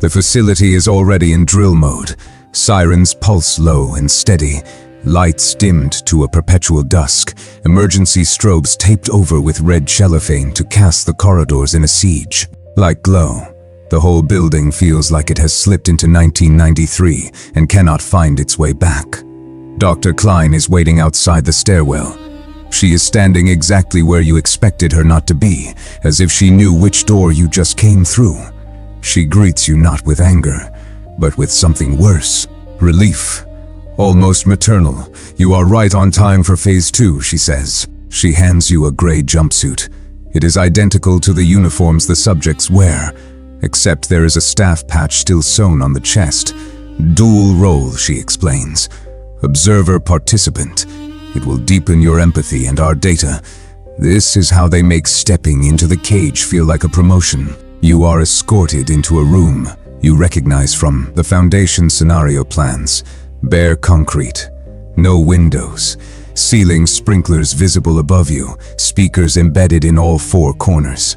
The facility is already in drill mode. Sirens pulse low and steady. Lights dimmed to a perpetual dusk, emergency strobes taped over with red cellophane to cast the corridors in a siege. Like glow, the whole building feels like it has slipped into 1993 and cannot find its way back. Dr. Klein is waiting outside the stairwell. She is standing exactly where you expected her not to be, as if she knew which door you just came through. She greets you not with anger, but with something worse: relief. Almost maternal. "You are right on time for Phase 2, she says. She hands you a gray jumpsuit. It is identical to the uniforms the subjects wear, except there is a staff patch still sewn on the chest. Dual role, she explains. Observer participant. It will deepen your empathy and our data. This is how they make stepping into the cage feel like a promotion. You are escorted into a room you recognize from the Foundation scenario plans. Bare concrete, no windows, ceiling sprinklers visible above you, speakers embedded in all four corners.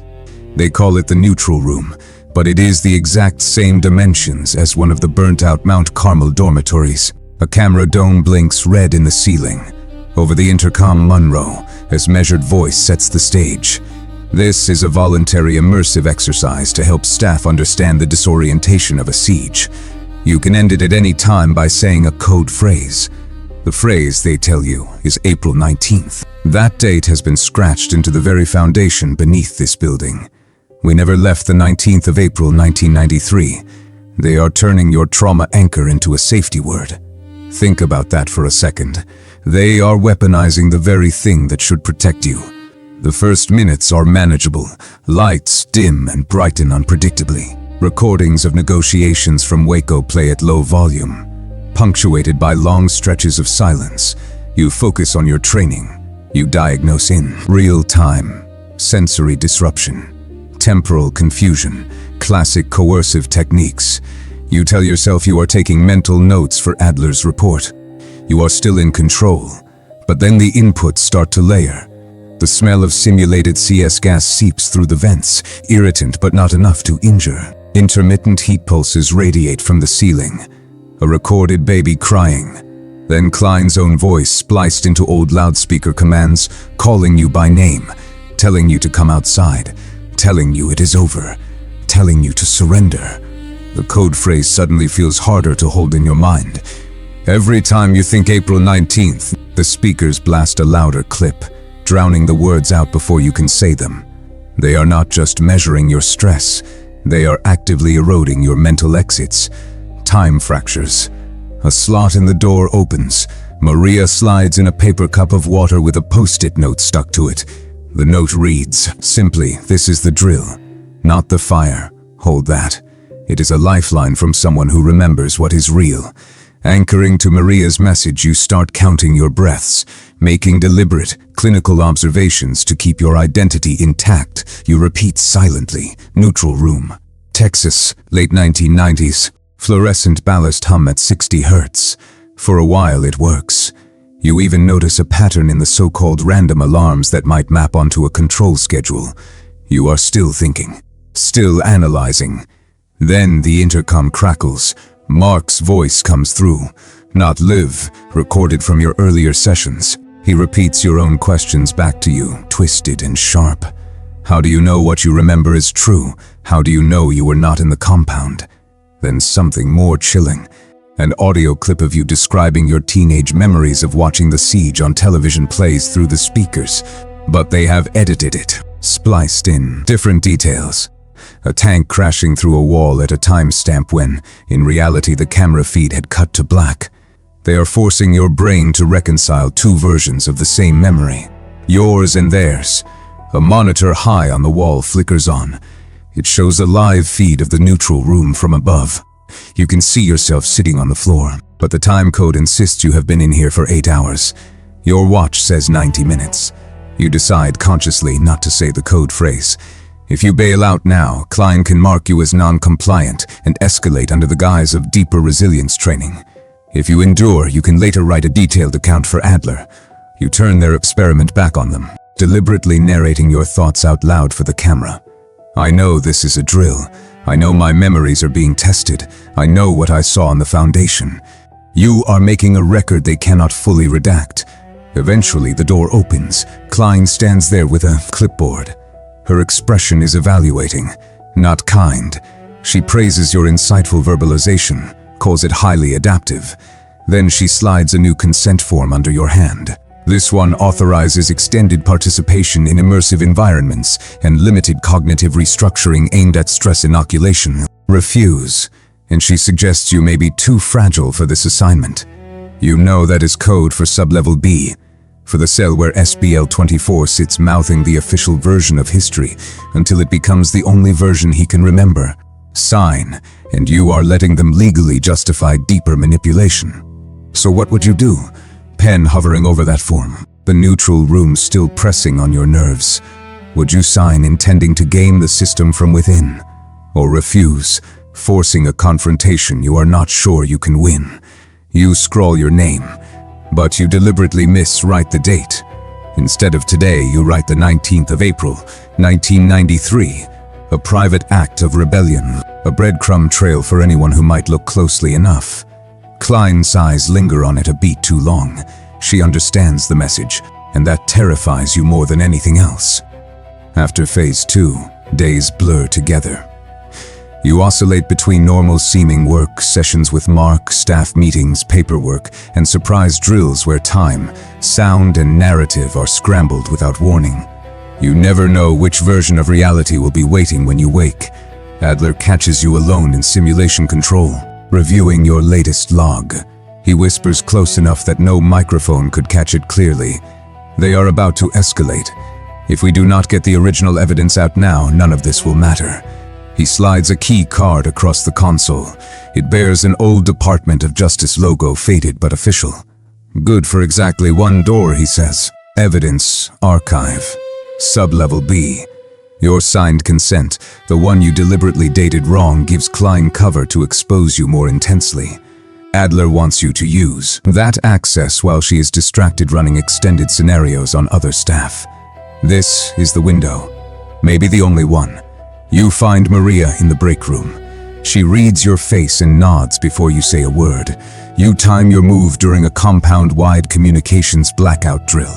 They call it the neutral room, but it is the exact same dimensions as one of the burnt-out Mount Carmel dormitories. A camera dome blinks red in the ceiling. Over the intercom, Monroe, as measured voice sets the stage. This is a voluntary immersive exercise to help staff understand the disorientation of a siege. You can end it at any time by saying a code phrase. The phrase, they tell you, is April 19th. That date has been scratched into the very foundation beneath this building. We never left the 19th of April 1993. They are turning your trauma anchor into a safety word. Think about that for a second. They are weaponizing the very thing that should protect you. The first minutes are manageable. Lights dim and brighten unpredictably. Recordings of negotiations from Waco play at low volume, punctuated by long stretches of silence. You focus on your training. You diagnose in real time. Sensory disruption, temporal confusion, classic coercive techniques. You tell yourself you are taking mental notes for Adler's report. You are still in control, but then the inputs start to layer. The smell of simulated CS gas seeps through the vents, irritant but not enough to injure. Intermittent heat pulses radiate from the ceiling. A recorded baby crying. Then Klein's own voice spliced into old loudspeaker commands, calling you by name, telling you to come outside, telling you it is over, telling you to surrender. The code phrase suddenly feels harder to hold in your mind. Every time you think April 19th, the speakers blast a louder clip, drowning the words out before you can say them. They are not just measuring your stress. They are actively eroding your mental exits. Time fractures. A slot in the door opens. Maria slides in a paper cup of water with a post-it note stuck to it. The note reads, simply, "This is the drill, not the fire. Hold that." It is a lifeline from someone who remembers what is real. Anchoring to Maria's message, you start counting your breaths, making deliberate, clinical observations to keep your identity intact. You repeat silently, "Neutral room. Texas, late 1990s. Fluorescent ballast hum at 60 hertz. For a while it works. You even notice a pattern in the so-called random alarms that might map onto a control schedule. You are still thinking, still analyzing. Then the intercom crackles. Mark's voice comes through. Not Liv, recorded from your earlier sessions. He repeats your own questions back to you, twisted and sharp. How do you know what you remember is true? How do you know you were not in the compound? Then something more chilling. An audio clip of you describing your teenage memories of watching the siege on television plays through the speakers, but they have edited it, spliced in different details. A tank crashing through a wall at a timestamp when, in reality, the camera feed had cut to black. They are forcing your brain to reconcile two versions of the same memory, yours and theirs. A monitor high on the wall flickers on. It shows a live feed of the neutral room from above. You can see yourself sitting on the floor, but the time code insists you have been in here for 8 hours. Your watch says 90 minutes. You decide consciously not to say the code phrase. If you bail out now, Klein can mark you as non-compliant and escalate under the guise of deeper resilience training. If you endure, you can later write a detailed account for Adler. You turn their experiment back on them, deliberately narrating your thoughts out loud for the camera. I know this is a drill. I know my memories are being tested. I know what I saw on the Foundation. You are making a record they cannot fully redact. Eventually, the door opens. Klein stands there with a clipboard. Her expression is evaluating, not kind. She praises your insightful verbalization, calls it highly adaptive. Then she slides a new consent form under your hand. This one authorizes extended participation in immersive environments and limited cognitive restructuring aimed at stress inoculation. Refuse, and she suggests you may be too fragile for this assignment. You know that is code for Sublevel B, for the cell where SBL-24 sits mouthing the official version of history until it becomes the only version he can remember. Sign, and you are letting them legally justify deeper manipulation. So what would you do? Pen hovering over that form, the neutral room still pressing on your nerves. Would you sign intending to game the system from within? Or refuse, forcing a confrontation you are not sure you can win? You scrawl your name, but you deliberately miswrite the date. Instead of today, you write the 19th of April, 1993. A private act of rebellion, a breadcrumb trail for anyone who might look closely enough. Klein's eyes linger on it a beat too long. She understands the message, and that terrifies you more than anything else. After Phase 2, days blur together. You oscillate between normal-seeming work, sessions with Mark, staff meetings, paperwork, and surprise drills where time, sound, and narrative are scrambled without warning. You never know which version of reality will be waiting when you wake. Adler catches you alone in simulation control, reviewing your latest log. He whispers close enough that no microphone could catch it clearly. They are about to escalate. If we do not get the original evidence out now, none of this will matter. He slides a key card across the console. It bears an old Department of Justice logo, faded but official. Good for exactly one door, he says. Evidence, archive. Sublevel B. Your signed consent, the one you deliberately dated wrong, gives Klein cover to expose you more intensely. Adler wants you to use that access while she is distracted running extended scenarios on other staff. This is the window. Maybe the only one. You find Maria in the break room. She reads your face and nods before you say a word. You time your move during a compound-wide communications blackout drill.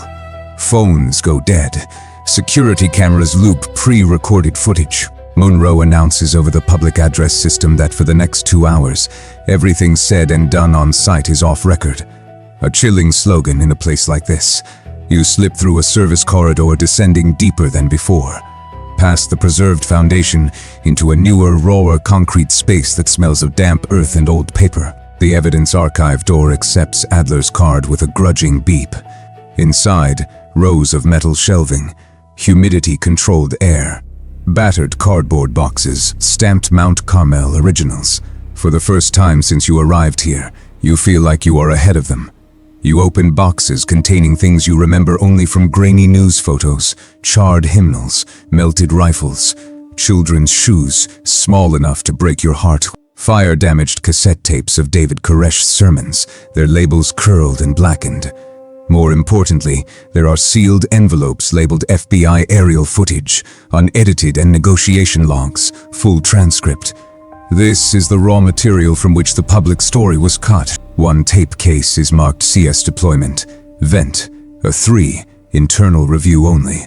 Phones go dead. Security cameras loop pre-recorded footage. Monroe announces over the public address system that for the next 2 hours, everything said and done on site is off record. A chilling slogan in a place like this. You slip through a service corridor descending deeper than before. Past the preserved foundation into a newer, rawer concrete space that smells of damp earth and old paper. The evidence archive door accepts Adler's card with a grudging beep. Inside, rows of metal shelving, humidity-controlled air, battered cardboard boxes, stamped Mount Carmel originals. For the first time since you arrived here, you feel like you are ahead of them. You open boxes containing things you remember only from grainy news photos, charred hymnals, melted rifles, children's shoes small enough to break your heart, fire-damaged cassette tapes of David Koresh's sermons, their labels curled and blackened. More importantly, there are sealed envelopes labeled FBI aerial footage, unedited and negotiation logs, full transcript. This is the raw material from which the public story was cut. One tape case is marked CS deployment, vent, A 3, internal review only.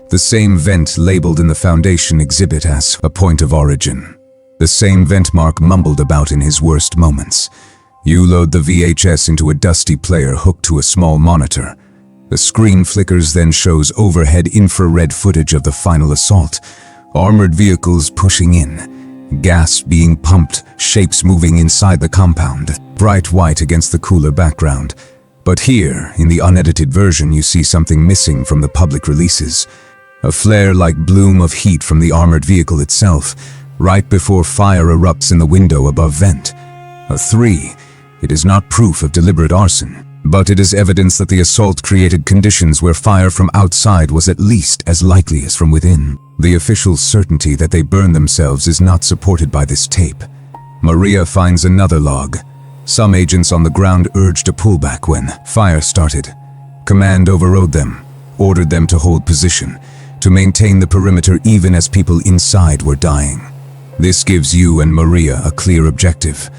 The same vent labeled in the Foundation exhibit as a point of origin. The same vent Mark mumbled about in his worst moments. You load the VHS into a dusty player hooked to a small monitor. The screen flickers, then shows overhead infrared footage of the final assault. Armored vehicles pushing in. Gas being pumped, shapes moving inside the compound. Bright white against the cooler background. But here, in the unedited version, you see something missing from the public releases. A flare-like bloom of heat from the armored vehicle itself, right before fire erupts in the window above vent. A 3. It is not proof of deliberate arson, but it is evidence that the assault created conditions where fire from outside was at least as likely as from within. The official certainty that they burned themselves is not supported by this tape. Maria finds another log. Some agents on the ground urged a pullback when fire started. Command overrode them, ordered them to hold position, to maintain the perimeter even as people inside were dying. This gives you and Maria a clear objective.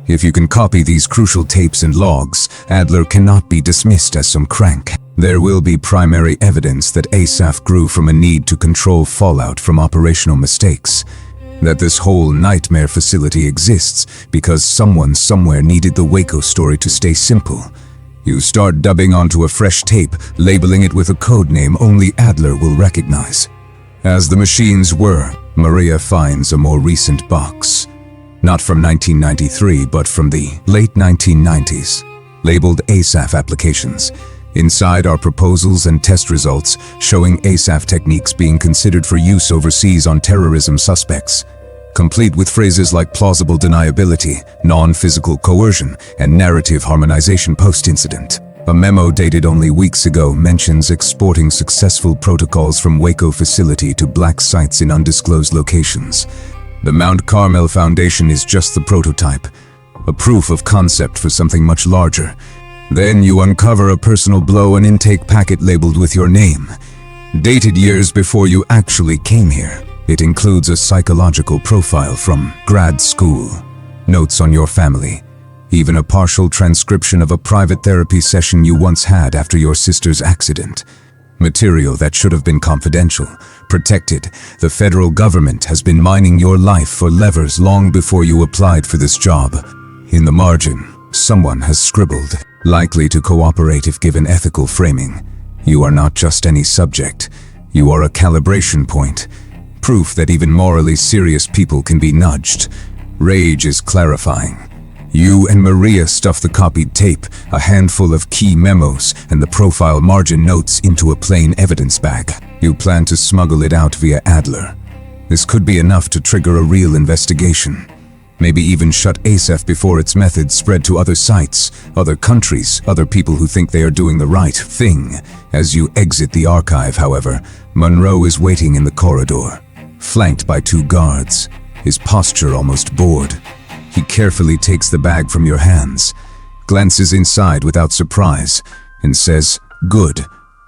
If you can copy these crucial tapes and logs, Adler cannot be dismissed as some crank. There will be primary evidence that ASAPH grew from a need to control fallout from operational mistakes. That this whole nightmare facility exists because someone somewhere needed the Waco story to stay simple. You start dubbing onto a fresh tape, labeling it with a code name only Adler will recognize. As the machines whir, Maria finds a more recent box. Not from 1993, but from the late 1990s. Labeled ASAPH applications. Inside are proposals and test results showing ASAPH techniques being considered for use overseas on terrorism suspects. Complete with phrases like plausible deniability, non-physical coercion, and narrative harmonization post-incident. A memo dated only weeks ago mentions exporting successful protocols from Waco facility to black sites in undisclosed locations. The Mount Carmel Foundation is just the prototype, a proof of concept for something much larger. Then you uncover a personal blow and intake packet labeled with your name, dated years before you actually came here. It includes a psychological profile from grad school, notes on your family, even a partial transcription of a private therapy session you once had after your sister's accident. Material that should have been confidential, protected. The federal government has been mining your life for levers long before you applied for this job. In the margin, someone has scribbled, likely to cooperate if given ethical framing. You are not just any subject. You are a calibration point. Proof that even morally serious people can be nudged. Rage is clarifying. You and Maria stuff the copied tape, a handful of key memos, and the profile margin notes into a plain evidence bag. You plan to smuggle it out via Adler. This could be enough to trigger a real investigation. Maybe even shut ASAPH before its methods spread to other sites, other countries, other people who think they are doing the right thing. As you exit the archive, however, Monroe is waiting in the corridor, flanked by 2 guards, his posture almost bored. He carefully takes the bag from your hands, glances inside without surprise, and says, "Good.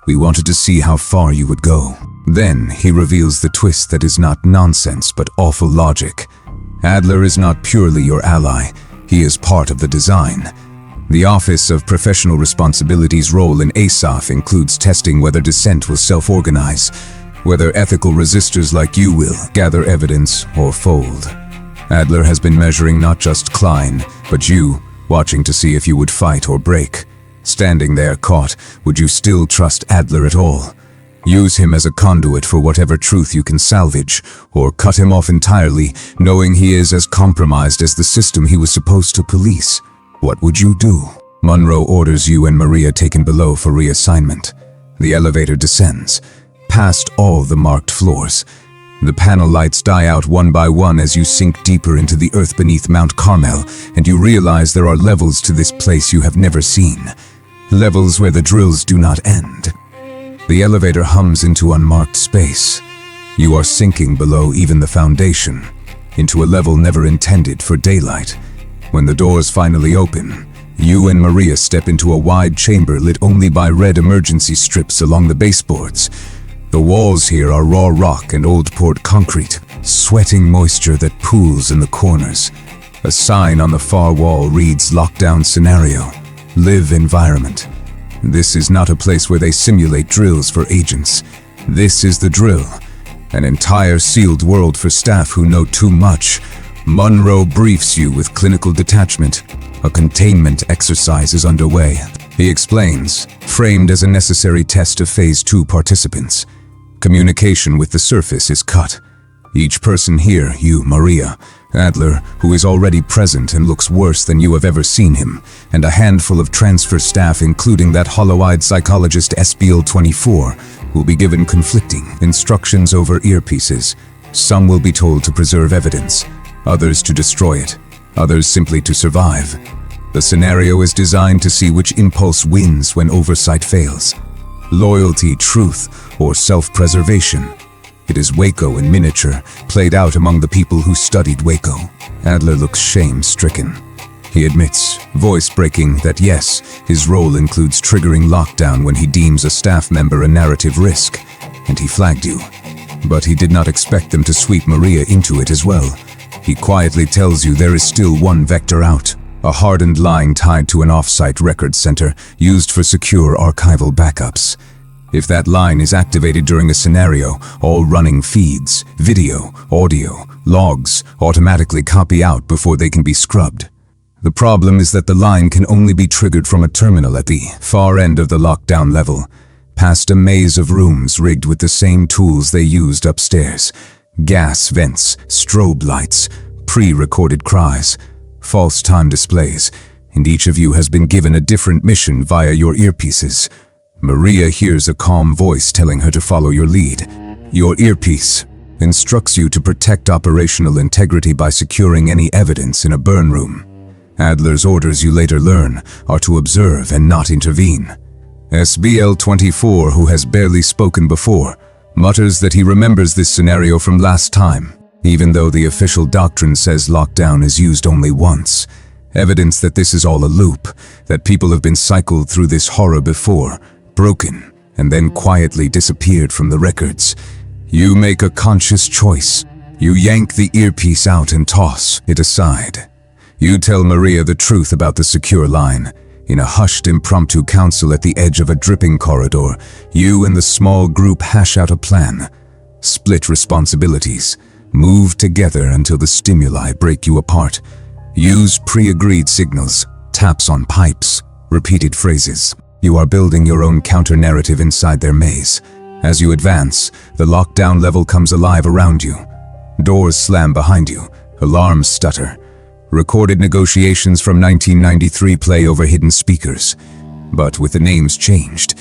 We wanted to see how far you would go." Then he reveals the twist that is not nonsense but awful logic. Adler is not purely your ally. He is part of the design. The Office of Professional Responsibility's role in ASAPH includes testing whether dissent will self-organize, whether ethical resistors like you will gather evidence or fold. Adler has been measuring not just Klein, but you, watching to see if you would fight or break. Standing there caught, would you still trust Adler at all? Use him as a conduit for whatever truth you can salvage, or cut him off entirely, knowing he is as compromised as the system he was supposed to police. What would you do? Monroe orders you and Maria taken below for reassignment. The elevator descends, past all the marked floors. The panel lights die out one by one as you sink deeper into the earth beneath Mount Carmel, and you realize there are levels to this place you have never seen. Levels where the drills do not end. The elevator hums into unmarked space. You are sinking below even the foundation, into a level never intended for daylight. When the doors finally open, you and Maria step into a wide chamber lit only by red emergency strips along the baseboards. The walls here are raw rock and old-poured concrete, sweating moisture that pools in the corners. A sign on the far wall reads "Lockdown Scenario, Live Environment." This is not a place where they simulate drills for agents. This is the drill. An entire sealed world for staff who know too much. Monroe briefs you with clinical detachment. A containment exercise is underway. He explains, framed as a necessary test of Phase 2 participants. Communication with the surface is cut. Each person here, you, Maria, Adler, who is already present and looks worse than you have ever seen him, and a handful of transfer staff including that hollow-eyed psychologist SBL-24, will be given conflicting instructions over earpieces. Some will be told to preserve evidence, others to destroy it, others simply to survive. The scenario is designed to see which impulse wins when oversight fails. Loyalty, truth, or self-preservation. It is Waco in miniature, played out among the people who studied Waco. Adler looks shame-stricken. He admits, voice-breaking, that yes, his role includes triggering lockdown when he deems a staff member a narrative risk, and he flagged you. But he did not expect them to sweep Maria into it as well. He quietly tells you there is still one vector out, a hardened line tied to an off-site record center used for secure archival backups. If that line is activated during a scenario, all running feeds, video, audio, logs automatically copy out before they can be scrubbed. The problem is that the line can only be triggered from a terminal at the far end of the lockdown level, past a maze of rooms rigged with the same tools they used upstairs. Gas vents, strobe lights, pre-recorded cries, false time displays, and each of you has been given a different mission via your earpieces. Maria hears a calm voice telling her to follow your lead. Your earpiece instructs you to protect operational integrity by securing any evidence in a burn room. Adler's orders, you later learn, are to observe and not intervene. SBL-24, who has barely spoken before, mutters that he remembers this scenario from last time, even though the official doctrine says lockdown is used only once. Evidence that this is all a loop, that people have been cycled through this horror before, broken, and then quietly disappeared from the records. You make a conscious choice. You yank the earpiece out and toss it aside. You tell Maria the truth about the secure line. In a hushed impromptu council at the edge of a dripping corridor, you and the small group hash out a plan. Split responsibilities. Move together until the stimuli break you apart. Use pre-agreed signals, taps on pipes, repeated phrases. You are building your own counter-narrative inside their maze. As you advance, the lockdown level comes alive around you. Doors slam behind you, alarms stutter. Recorded negotiations from 1993 play over hidden speakers. But with the names changed,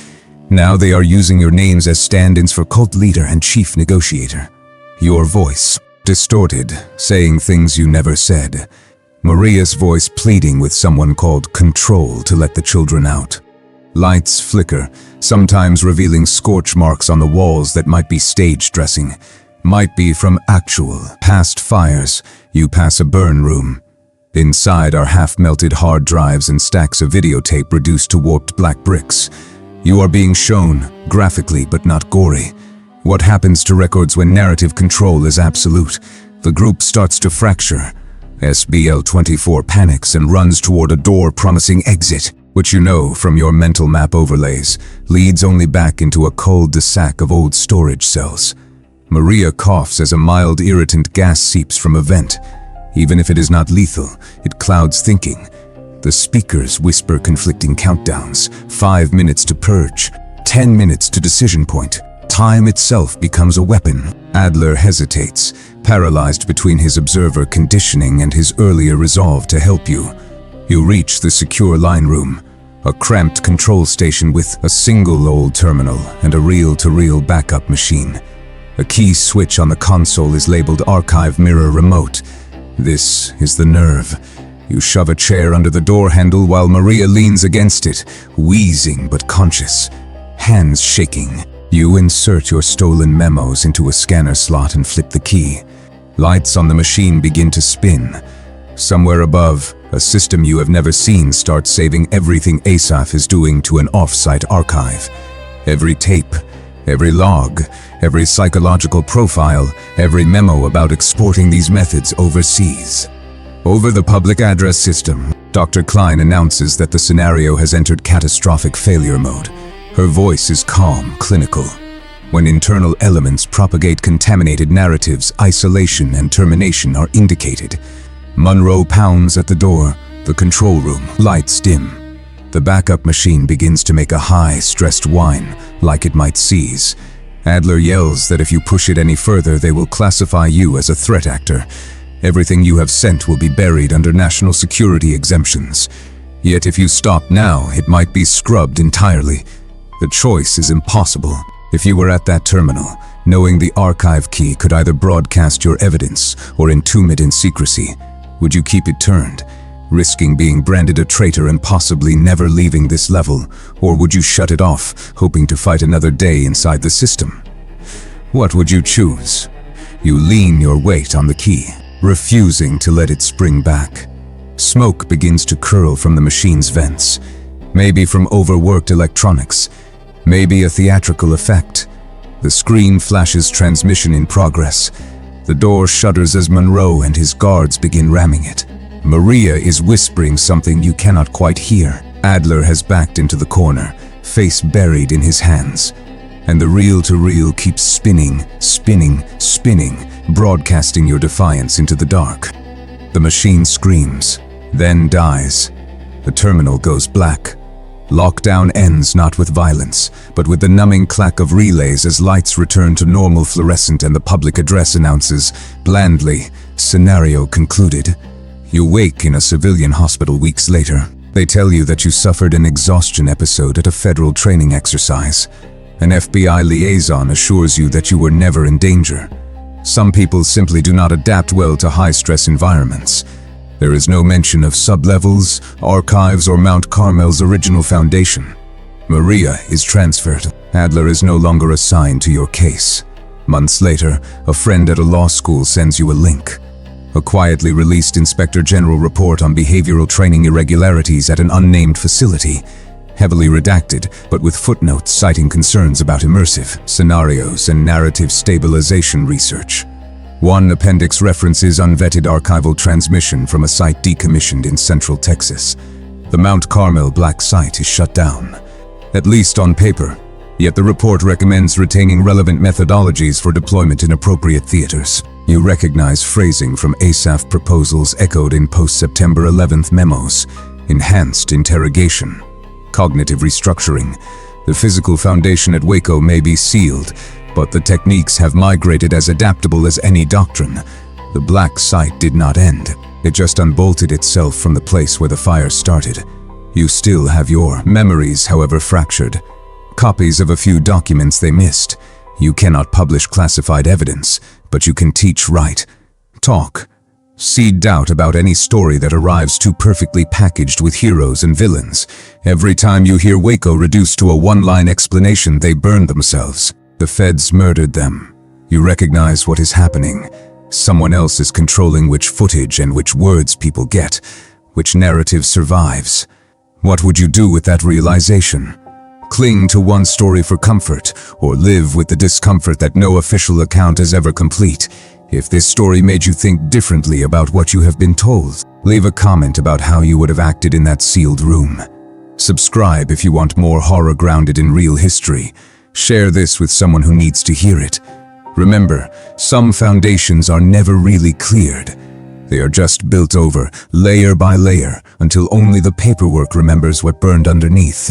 now they are using your names as stand-ins for cult leader and chief negotiator. Your voice, distorted, saying things you never said. Maria's voice pleading with someone called Control to let the children out. Lights flicker, sometimes revealing scorch marks on the walls that might be stage dressing, might be from actual, past fires. You pass a burn room. Inside are half-melted hard drives and stacks of videotape reduced to warped black bricks. You are being shown, graphically but not gory, what happens to records when narrative control is absolute. The group starts to fracture. SBL-24 panics and runs toward a door promising exit, which you know from your mental map overlays, leads only back into a cul-de-sac of old storage cells. Maria coughs as a mild irritant gas seeps from a vent. Even if it is not lethal, it clouds thinking. The speakers whisper conflicting countdowns, 5 minutes to purge, 10 minutes to decision point. Time itself becomes a weapon. Adler hesitates, paralyzed between his observer conditioning and his earlier resolve to help you. You reach the secure line room, a cramped control station with a single old terminal and a reel-to-reel backup machine. A key switch on the console is labeled Archive Mirror Remote. This is the nerve. You shove a chair under the door handle while Maria leans against it, wheezing but conscious, hands shaking. You insert your stolen memos into a scanner slot and flip the key. Lights on the machine begin to spin. Somewhere above, a system you have never seen starts saving everything ASAPH is doing to an off-site archive. Every tape, every log, every psychological profile, every memo about exporting these methods overseas. Over the public address system, Dr. Klein announces that the scenario has entered catastrophic failure mode. Her voice is calm, clinical. When internal elements propagate contaminated narratives, isolation and termination are indicated. Monroe pounds at the door. The control room, lights dim. The backup machine begins to make a high, stressed whine, like it might seize. Adler yells that if you push it any further, they will classify you as a threat actor. Everything you have sent will be buried under national security exemptions. Yet if you stop now, it might be scrubbed entirely. The choice is impossible. If you were at that terminal, knowing the archive key could either broadcast your evidence or entomb it in secrecy, would you keep it turned, risking being branded a traitor and possibly never leaving this level, or would you shut it off, hoping to fight another day inside the system? What would you choose? You lean your weight on the key, refusing to let it spring back. Smoke begins to curl from the machine's vents, maybe from overworked electronics, maybe a theatrical effect. The screen flashes transmission in progress. The door shudders as Monroe and his guards begin ramming it. Maria is whispering something you cannot quite hear. Adler has backed into the corner, face buried in his hands. And the reel-to-reel keeps spinning, spinning, spinning, broadcasting your defiance into the dark. The machine screams, then dies. The terminal goes black. Lockdown ends not with violence, but with the numbing clack of relays as lights return to normal fluorescent and the public address announces, blandly, "Scenario concluded." You wake in a civilian hospital weeks later. They tell you that you suffered an exhaustion episode at a federal training exercise. An FBI liaison assures you that you were never in danger. Some people simply do not adapt well to high-stress environments. There is no mention of sublevels, archives, or Mount Carmel's original foundation. Maria is transferred. Adler is no longer assigned to your case. Months later, a friend at a law school sends you a link. A quietly released Inspector General report on behavioral training irregularities at an unnamed facility. Heavily redacted, but with footnotes citing concerns about immersive scenarios and narrative stabilization research. One appendix references unvetted archival transmission from a site decommissioned in Central Texas. The Mount Carmel black site is shut down, at least on paper, yet the report recommends retaining relevant methodologies for deployment in appropriate theaters. You recognize phrasing from ASAPH proposals echoed in post-September 11th memos. Enhanced interrogation. Cognitive restructuring. The physical foundation at Waco may be sealed, but the techniques have migrated as adaptable as any doctrine. The black site did not end. It just unbolted itself from the place where the fire started. You still have your memories, however fractured. Copies of a few documents they missed. You cannot publish classified evidence, but you can teach, write, talk. Seed doubt about any story that arrives too perfectly packaged with heroes and villains. Every time you hear Waco reduced to a one-line explanation, they burn themselves. The feds murdered them. You recognize what is happening. Someone else is controlling which footage and which words people get, which narrative survives. What would you do with that realization? Cling to one story for comfort, or live with the discomfort that no official account is ever complete? If this story made you think differently about what you have been told, leave a comment about how you would have acted in that sealed room. Subscribe if you want more horror grounded in real history. Share this with someone who needs to hear it. Remember, some foundations are never really cleared. They are just built over, layer by layer, until only the paperwork remembers what burned underneath.